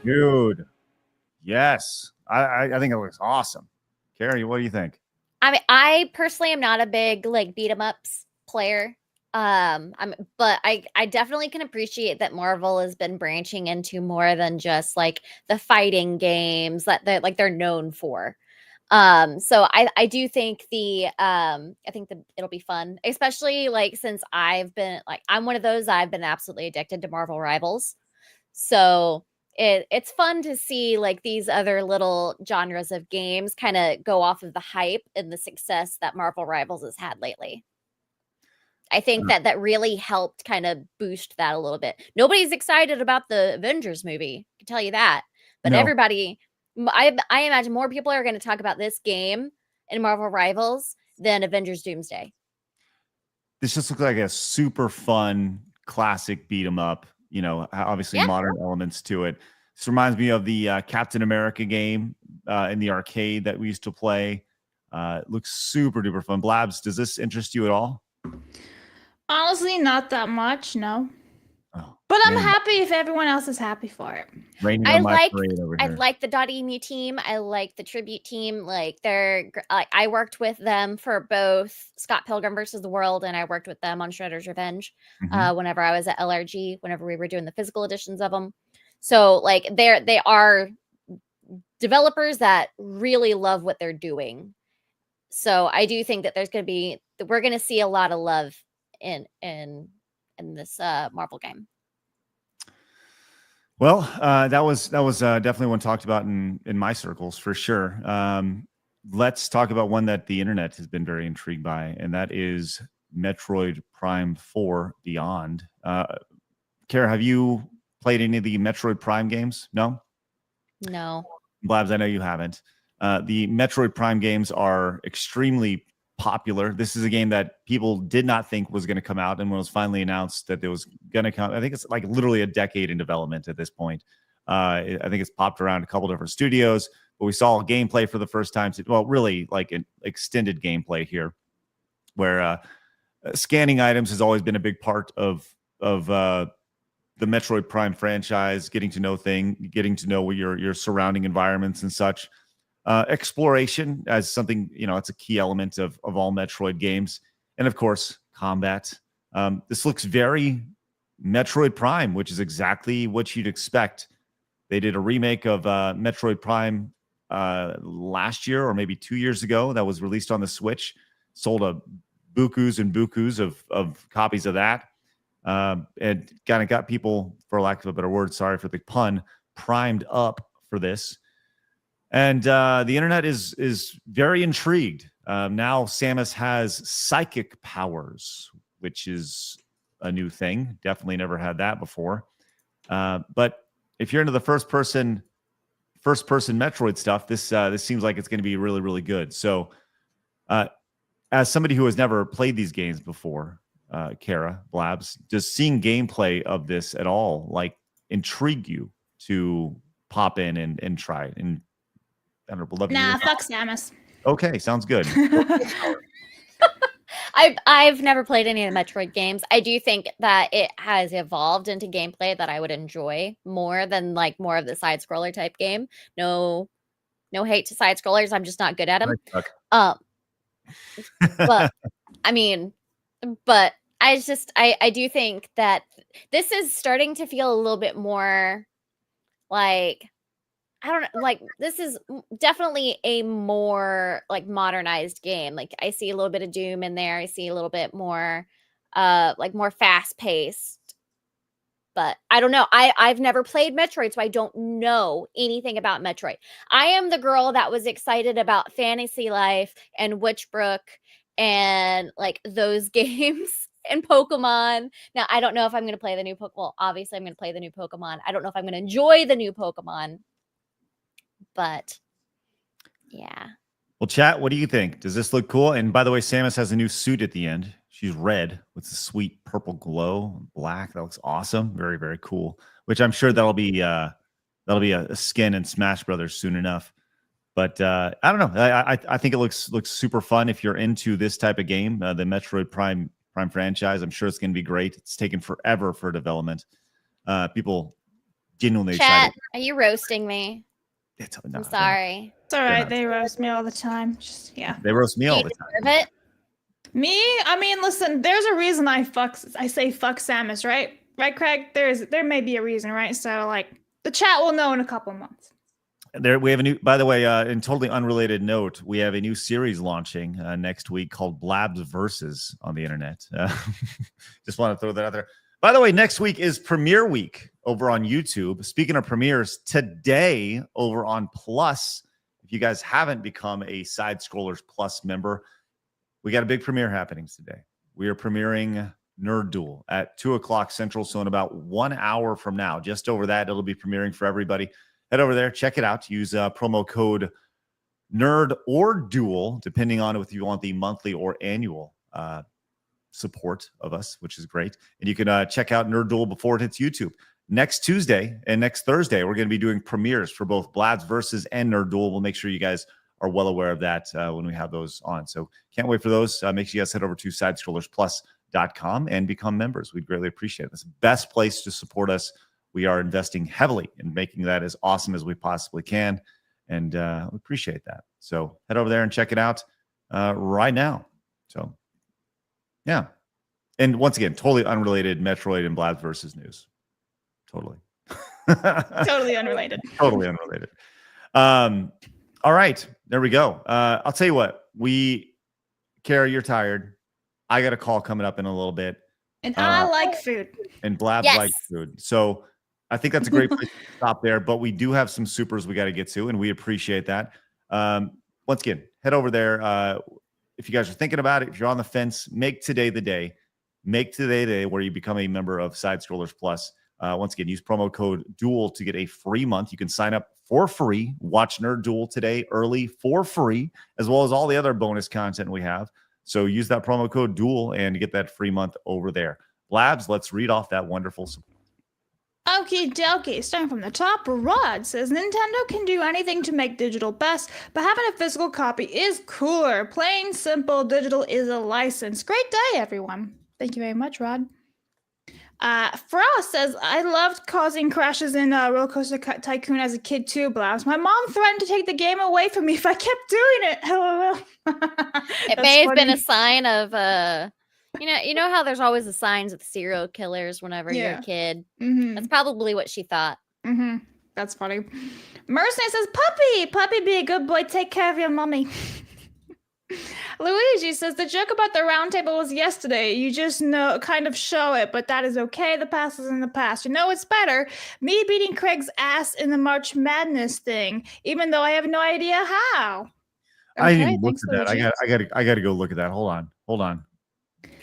Dude, yes, I think it looks awesome. Carrie, what do you think?
I mean, I personally am not a big like beat 'em ups player. But I definitely can appreciate that Marvel has been branching into more than just like the fighting games that they're known for. So I do think it'll be fun, especially like since I'm one of those, I've been absolutely addicted to Marvel Rivals. So it's fun to see like these other little genres of games kind of go off of the hype and the success that Marvel Rivals has had lately. I think that really helped kind of boost that a little bit. Nobody's excited about the Avengers movie, I can tell you that. But everybody, I imagine more people are going to talk about this game in Marvel Rivals than Avengers Doomsday.
This just looks like a super fun classic beat 'em up. You know, obviously modern elements to it. This reminds me of the Captain America game in the arcade that we used to play. It looks super duper fun. Blabs, does this interest you at all?
Honestly, not that much, no.
Oh,
but I'm happy if everyone else is happy for it.
I like the .emu team. I like the Tribute team. Like I worked with them for both Scott Pilgrim versus the World, and I worked with them on Shredder's Revenge whenever I was at LRG, whenever we were doing the physical editions of them. So like they are developers that really love what they're doing. So I do think that we're going to see a lot of love in this Marvel game.
Well, that was definitely one talked about in my circles for sure. Let's talk about one that the internet has been very intrigued by, and that is Metroid Prime 4 Beyond. Kara, have you played any of the Metroid Prime games? No?
No.
Blabs, I know you haven't. The Metroid Prime games are extremely popular. This is a game that people did not think was going to come out, and when it was finally announced that it was going to come, I think it's like literally a decade in development at this point. I think it's popped around a couple different studios, but we saw gameplay for the first time. Well, really like an extended gameplay here, where scanning items has always been a big part of the Metroid Prime franchise, getting to know your surrounding environments and such. Exploration as something, it's a key element of all Metroid games. And of course, combat. This looks very Metroid Prime, which is exactly what you'd expect. They did a remake of Metroid Prime last year or maybe 2 years ago that was released on the Switch. Sold a bukus and bukus of copies of that. And kind of got people, for lack of a better word, sorry for the pun, primed up for this. And the internet is very intrigued. Now Samus has psychic powers, which is a new thing. Definitely never had that before. But if you're into the first person Metroid stuff, this seems like it's going to be really, really good. So as somebody who has never played these games before, Kara, Blabs, does seeing gameplay of this at all like intrigue you to pop in and try it? And I don't know, love
nah, fuck Samus.
Okay, sounds good.
I've never played any of the Metroid games. I do think that it has evolved into gameplay that I would enjoy more than like more of the side scroller type game. No hate to side scrollers. I'm just not good at them. But I mean, but I do think that this is starting to feel a little bit more like, I don't know, like this is definitely a more like modernized game. Like I see a little bit of Doom in there. I see a little bit more like more fast paced. But I don't know. I've never played Metroid, so I don't know anything about Metroid. I am the girl that was excited about Fantasy Life and Witchbrook and like those games and Pokemon. Now, I don't know if I'm going to play the new Pokemon. Well, obviously, I'm going to play the new Pokemon. I don't know if I'm going to enjoy the new Pokemon. But yeah.
Well, chat, what do you think? Does this look cool? And by the way, Samus has a new suit at the end. She's red with a sweet purple glow, black. That looks awesome. Very, very cool. Which I'm sure that'll be a skin in Smash Brothers soon enough. But I don't know. I think it looks super fun if you're into this type of game. The Metroid Prime franchise. I'm sure it's going to be great. It's taken forever for development. People genuinely excited.
Are you roasting me? I'm sorry.
It's all right. They roast me all the time. Just
They roast me all the time.
Me? I mean, listen. There's a reason I say fuck Samus, right? Right, Craig? There may be a reason, right? So like the chat will know in a couple months.
We have a new. By the way, in totally unrelated note, we have a new series launching next week called Blabs Versus on the internet. Just want to throw that out there. By the way, next week is Premiere Week over on YouTube. Speaking of premieres, today over on Plus, if you guys haven't become a Side Scrollers Plus member, we got a big premiere happening today. We are premiering Nerd Duel at 2:00 Central. So in about 1 hour from now, just over that, it'll be premiering for everybody. Head over there, check it out. Use promo code Nerd or Duel, depending on if you want the monthly or annual support of us, which is great. And you can check out Nerd Duel before it hits YouTube. Next Tuesday and next Thursday, we're going to be doing premieres for both Blabs Versus and Nerd Duel. We'll make sure you guys are well aware of that when we have those on. So can't wait for those. Make sure you guys head over to sidescrollersplus.com and become members. We'd greatly appreciate it. It's the best place to support us. We are investing heavily in making that as awesome as we possibly can. And we appreciate that. So head over there and check it out right now. So, yeah. And once again, totally unrelated Metroid and Blabs Versus news. Totally.
Totally unrelated.
Totally unrelated. All right, there we go. I'll tell you what. Kara, you're tired. I got a call coming up in a little bit.
And I like food.
And Blabs likes food. So I think that's a great place to stop there. But we do have some supers we got to get to, and we appreciate that. Once again, head over there. If you guys are thinking about it, if you're on the fence, make today the day. Make today the day where you become a member of Side Scrollers Plus. Once again, use promo code DUEL to get a free month. You can sign up for free. Watch Nerd Duel today early for free, as well as all the other bonus content we have. So use that promo code DUEL and get that free month over there. Blabs, let's read off that wonderful support.
Okie dokie, starting from the top, Rod says Nintendo can do anything to make digital best, but having a physical copy is cooler. Plain simple, digital is a license. Great day, everyone. Thank you very much, Rod. Frost says, I loved causing crashes in Roller Coaster Tycoon as a kid too, Blabs. My mom threatened to take the game away from me if I kept doing it. LOL.
It may have been a sign of you know how there's always the signs of serial killers whenever you're a kid. That's probably what she thought.
That's funny. Mercy says, Puppy, be a good boy, take care of your mommy. Luigi says, the joke about the round table was yesterday. You just kind of show it, but that is okay. The past is in the past. You know it's better. Me beating Craig's ass in the March Madness thing, even though I have no idea how.
I didn't even look at that. I got to go look at that. Hold on.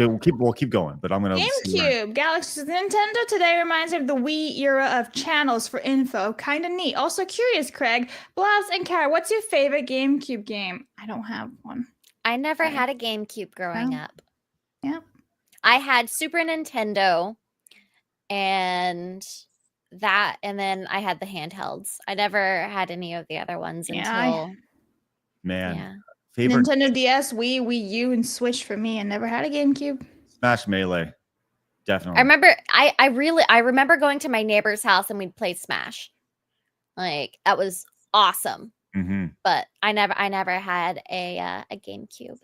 Okay, we'll keep going, but I'm gonna
GameCube. Galaxy says, Nintendo today reminds me of the Wii era of channels for info. Kind of neat. Also curious, Craig, Blabs, and Kara, what's your favorite GameCube game? I don't have one.
I never had a GameCube growing up.
Yeah.
I had Super Nintendo and then I had the handhelds. I never had any of the other ones until
favorite
Nintendo DS, Wii U, and Switch for me. I never had a GameCube.
Smash Melee. Definitely.
I remember going to my neighbor's house and we'd play Smash. Like that was awesome. But I never had a GameCube.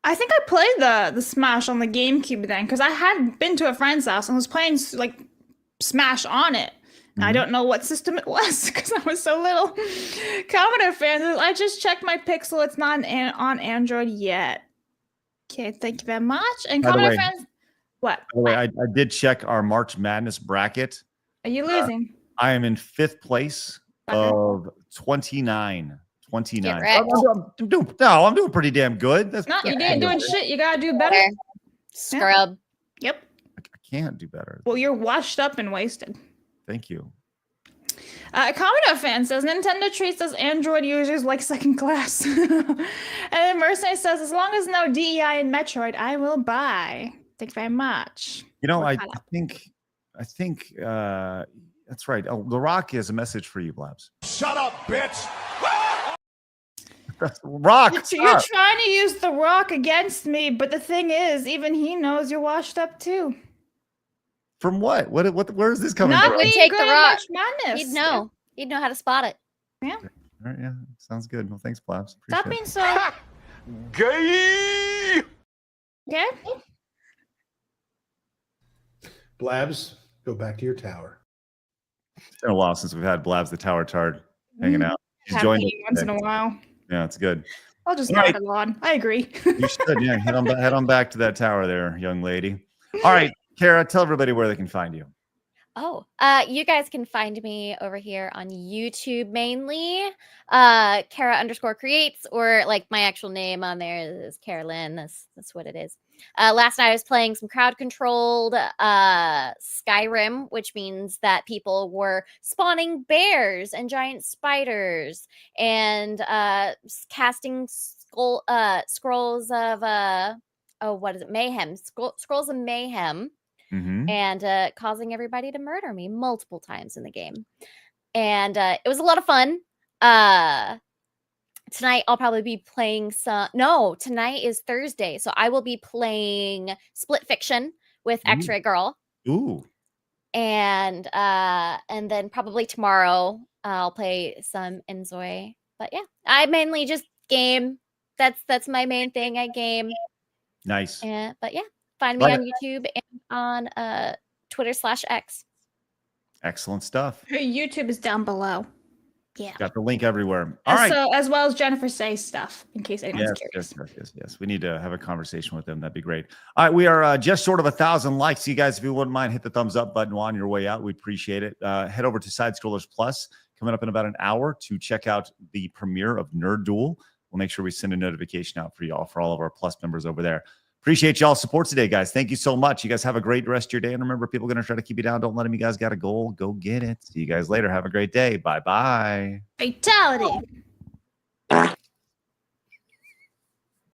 I think I played the Smash on the GameCube then, because I had been to a friend's house and was playing like Smash on it. I don't know what system it was because I was so little. Commodore fans, I just checked my Pixel. It's not on Android yet. Okay, thank you very much. And Commodore fans, what?
By the way, I did check our March Madness bracket.
Are you losing?
I am in 5th place of 29.
I'm
doing pretty damn good.
You're doing shit. You gotta do better.
Scrub.
Yep.
I can't do better.
Well, you're washed up and wasted.
Thank you.
Commodore fan says Nintendo treats us Android users like second class. And then Mercedes says, as long as no DEI in Metroid, I will buy. Thank you very much.
You know, I think that's right. Oh, The Rock has a message for you, Blabs.
Shut up, bitch.
Rock.
You're trying to use The Rock against me, but the thing is, even he knows you're washed up too.
From what? Where is this coming
Not
from?
being
Take
good
The
at
Rock.
March Madness.
He'd know. He'd know how to spot it.
Yeah.
All right, yeah. Sounds good. Well, thanks, Blabs.
Stop being so
Gay.
Okay.
Blabs, go back to your tower.
It's been a while since we've had Blabs the Tower Tard hanging out. He's joined us
once in
today.
a while.
Yeah, it's good.
I'll just
All
knock
right.
it on. I agree.
You should, yeah. Head on back to that tower there, young lady. All right, Kara, tell everybody where they can find you.
Oh, you guys can find me over here on YouTube mainly. Kara_creates, or like my actual name on there is Kara Lynne. That's what it is. Last night I was playing some crowd controlled Skyrim, which means that people were spawning bears and giant spiders and casting scrolls of what is it? Mayhem. Scrolls of mayhem. And causing everybody to murder me multiple times in the game. And it was a lot of fun. Tonight I'll probably be playing tonight is Thursday. So I will be playing Split Fiction with X-Ray Girl.
Ooh.
And then probably tomorrow I'll play some Enzoi. But yeah, I mainly just game. That's my main thing. I game.
Nice.
But yeah. Find me on YouTube and on Twitter/X.
Excellent stuff.
Her YouTube is down below. Yeah.
Got the link everywhere. All right.
So, as well as Jennifer Sey's stuff, in case anyone's curious.
Yes. We need to have a conversation with them. That'd be great. All right. We are just short of 1,000 likes. You guys, if you wouldn't mind, hit the thumbs up button on your way out. We'd appreciate it. Head over to Side Scrollers Plus coming up in about an hour to check out the premiere of Nerd Duel. We'll make sure we send a notification out for y'all, for all of our Plus members over there. Appreciate y'all's support today, guys. Thank you so much. You guys have a great rest of your day. And remember, people are going to try to keep you down. Don't let them. You guys got a goal. Go get it. See you guys later. Have a great day. Bye-bye.
Fatality.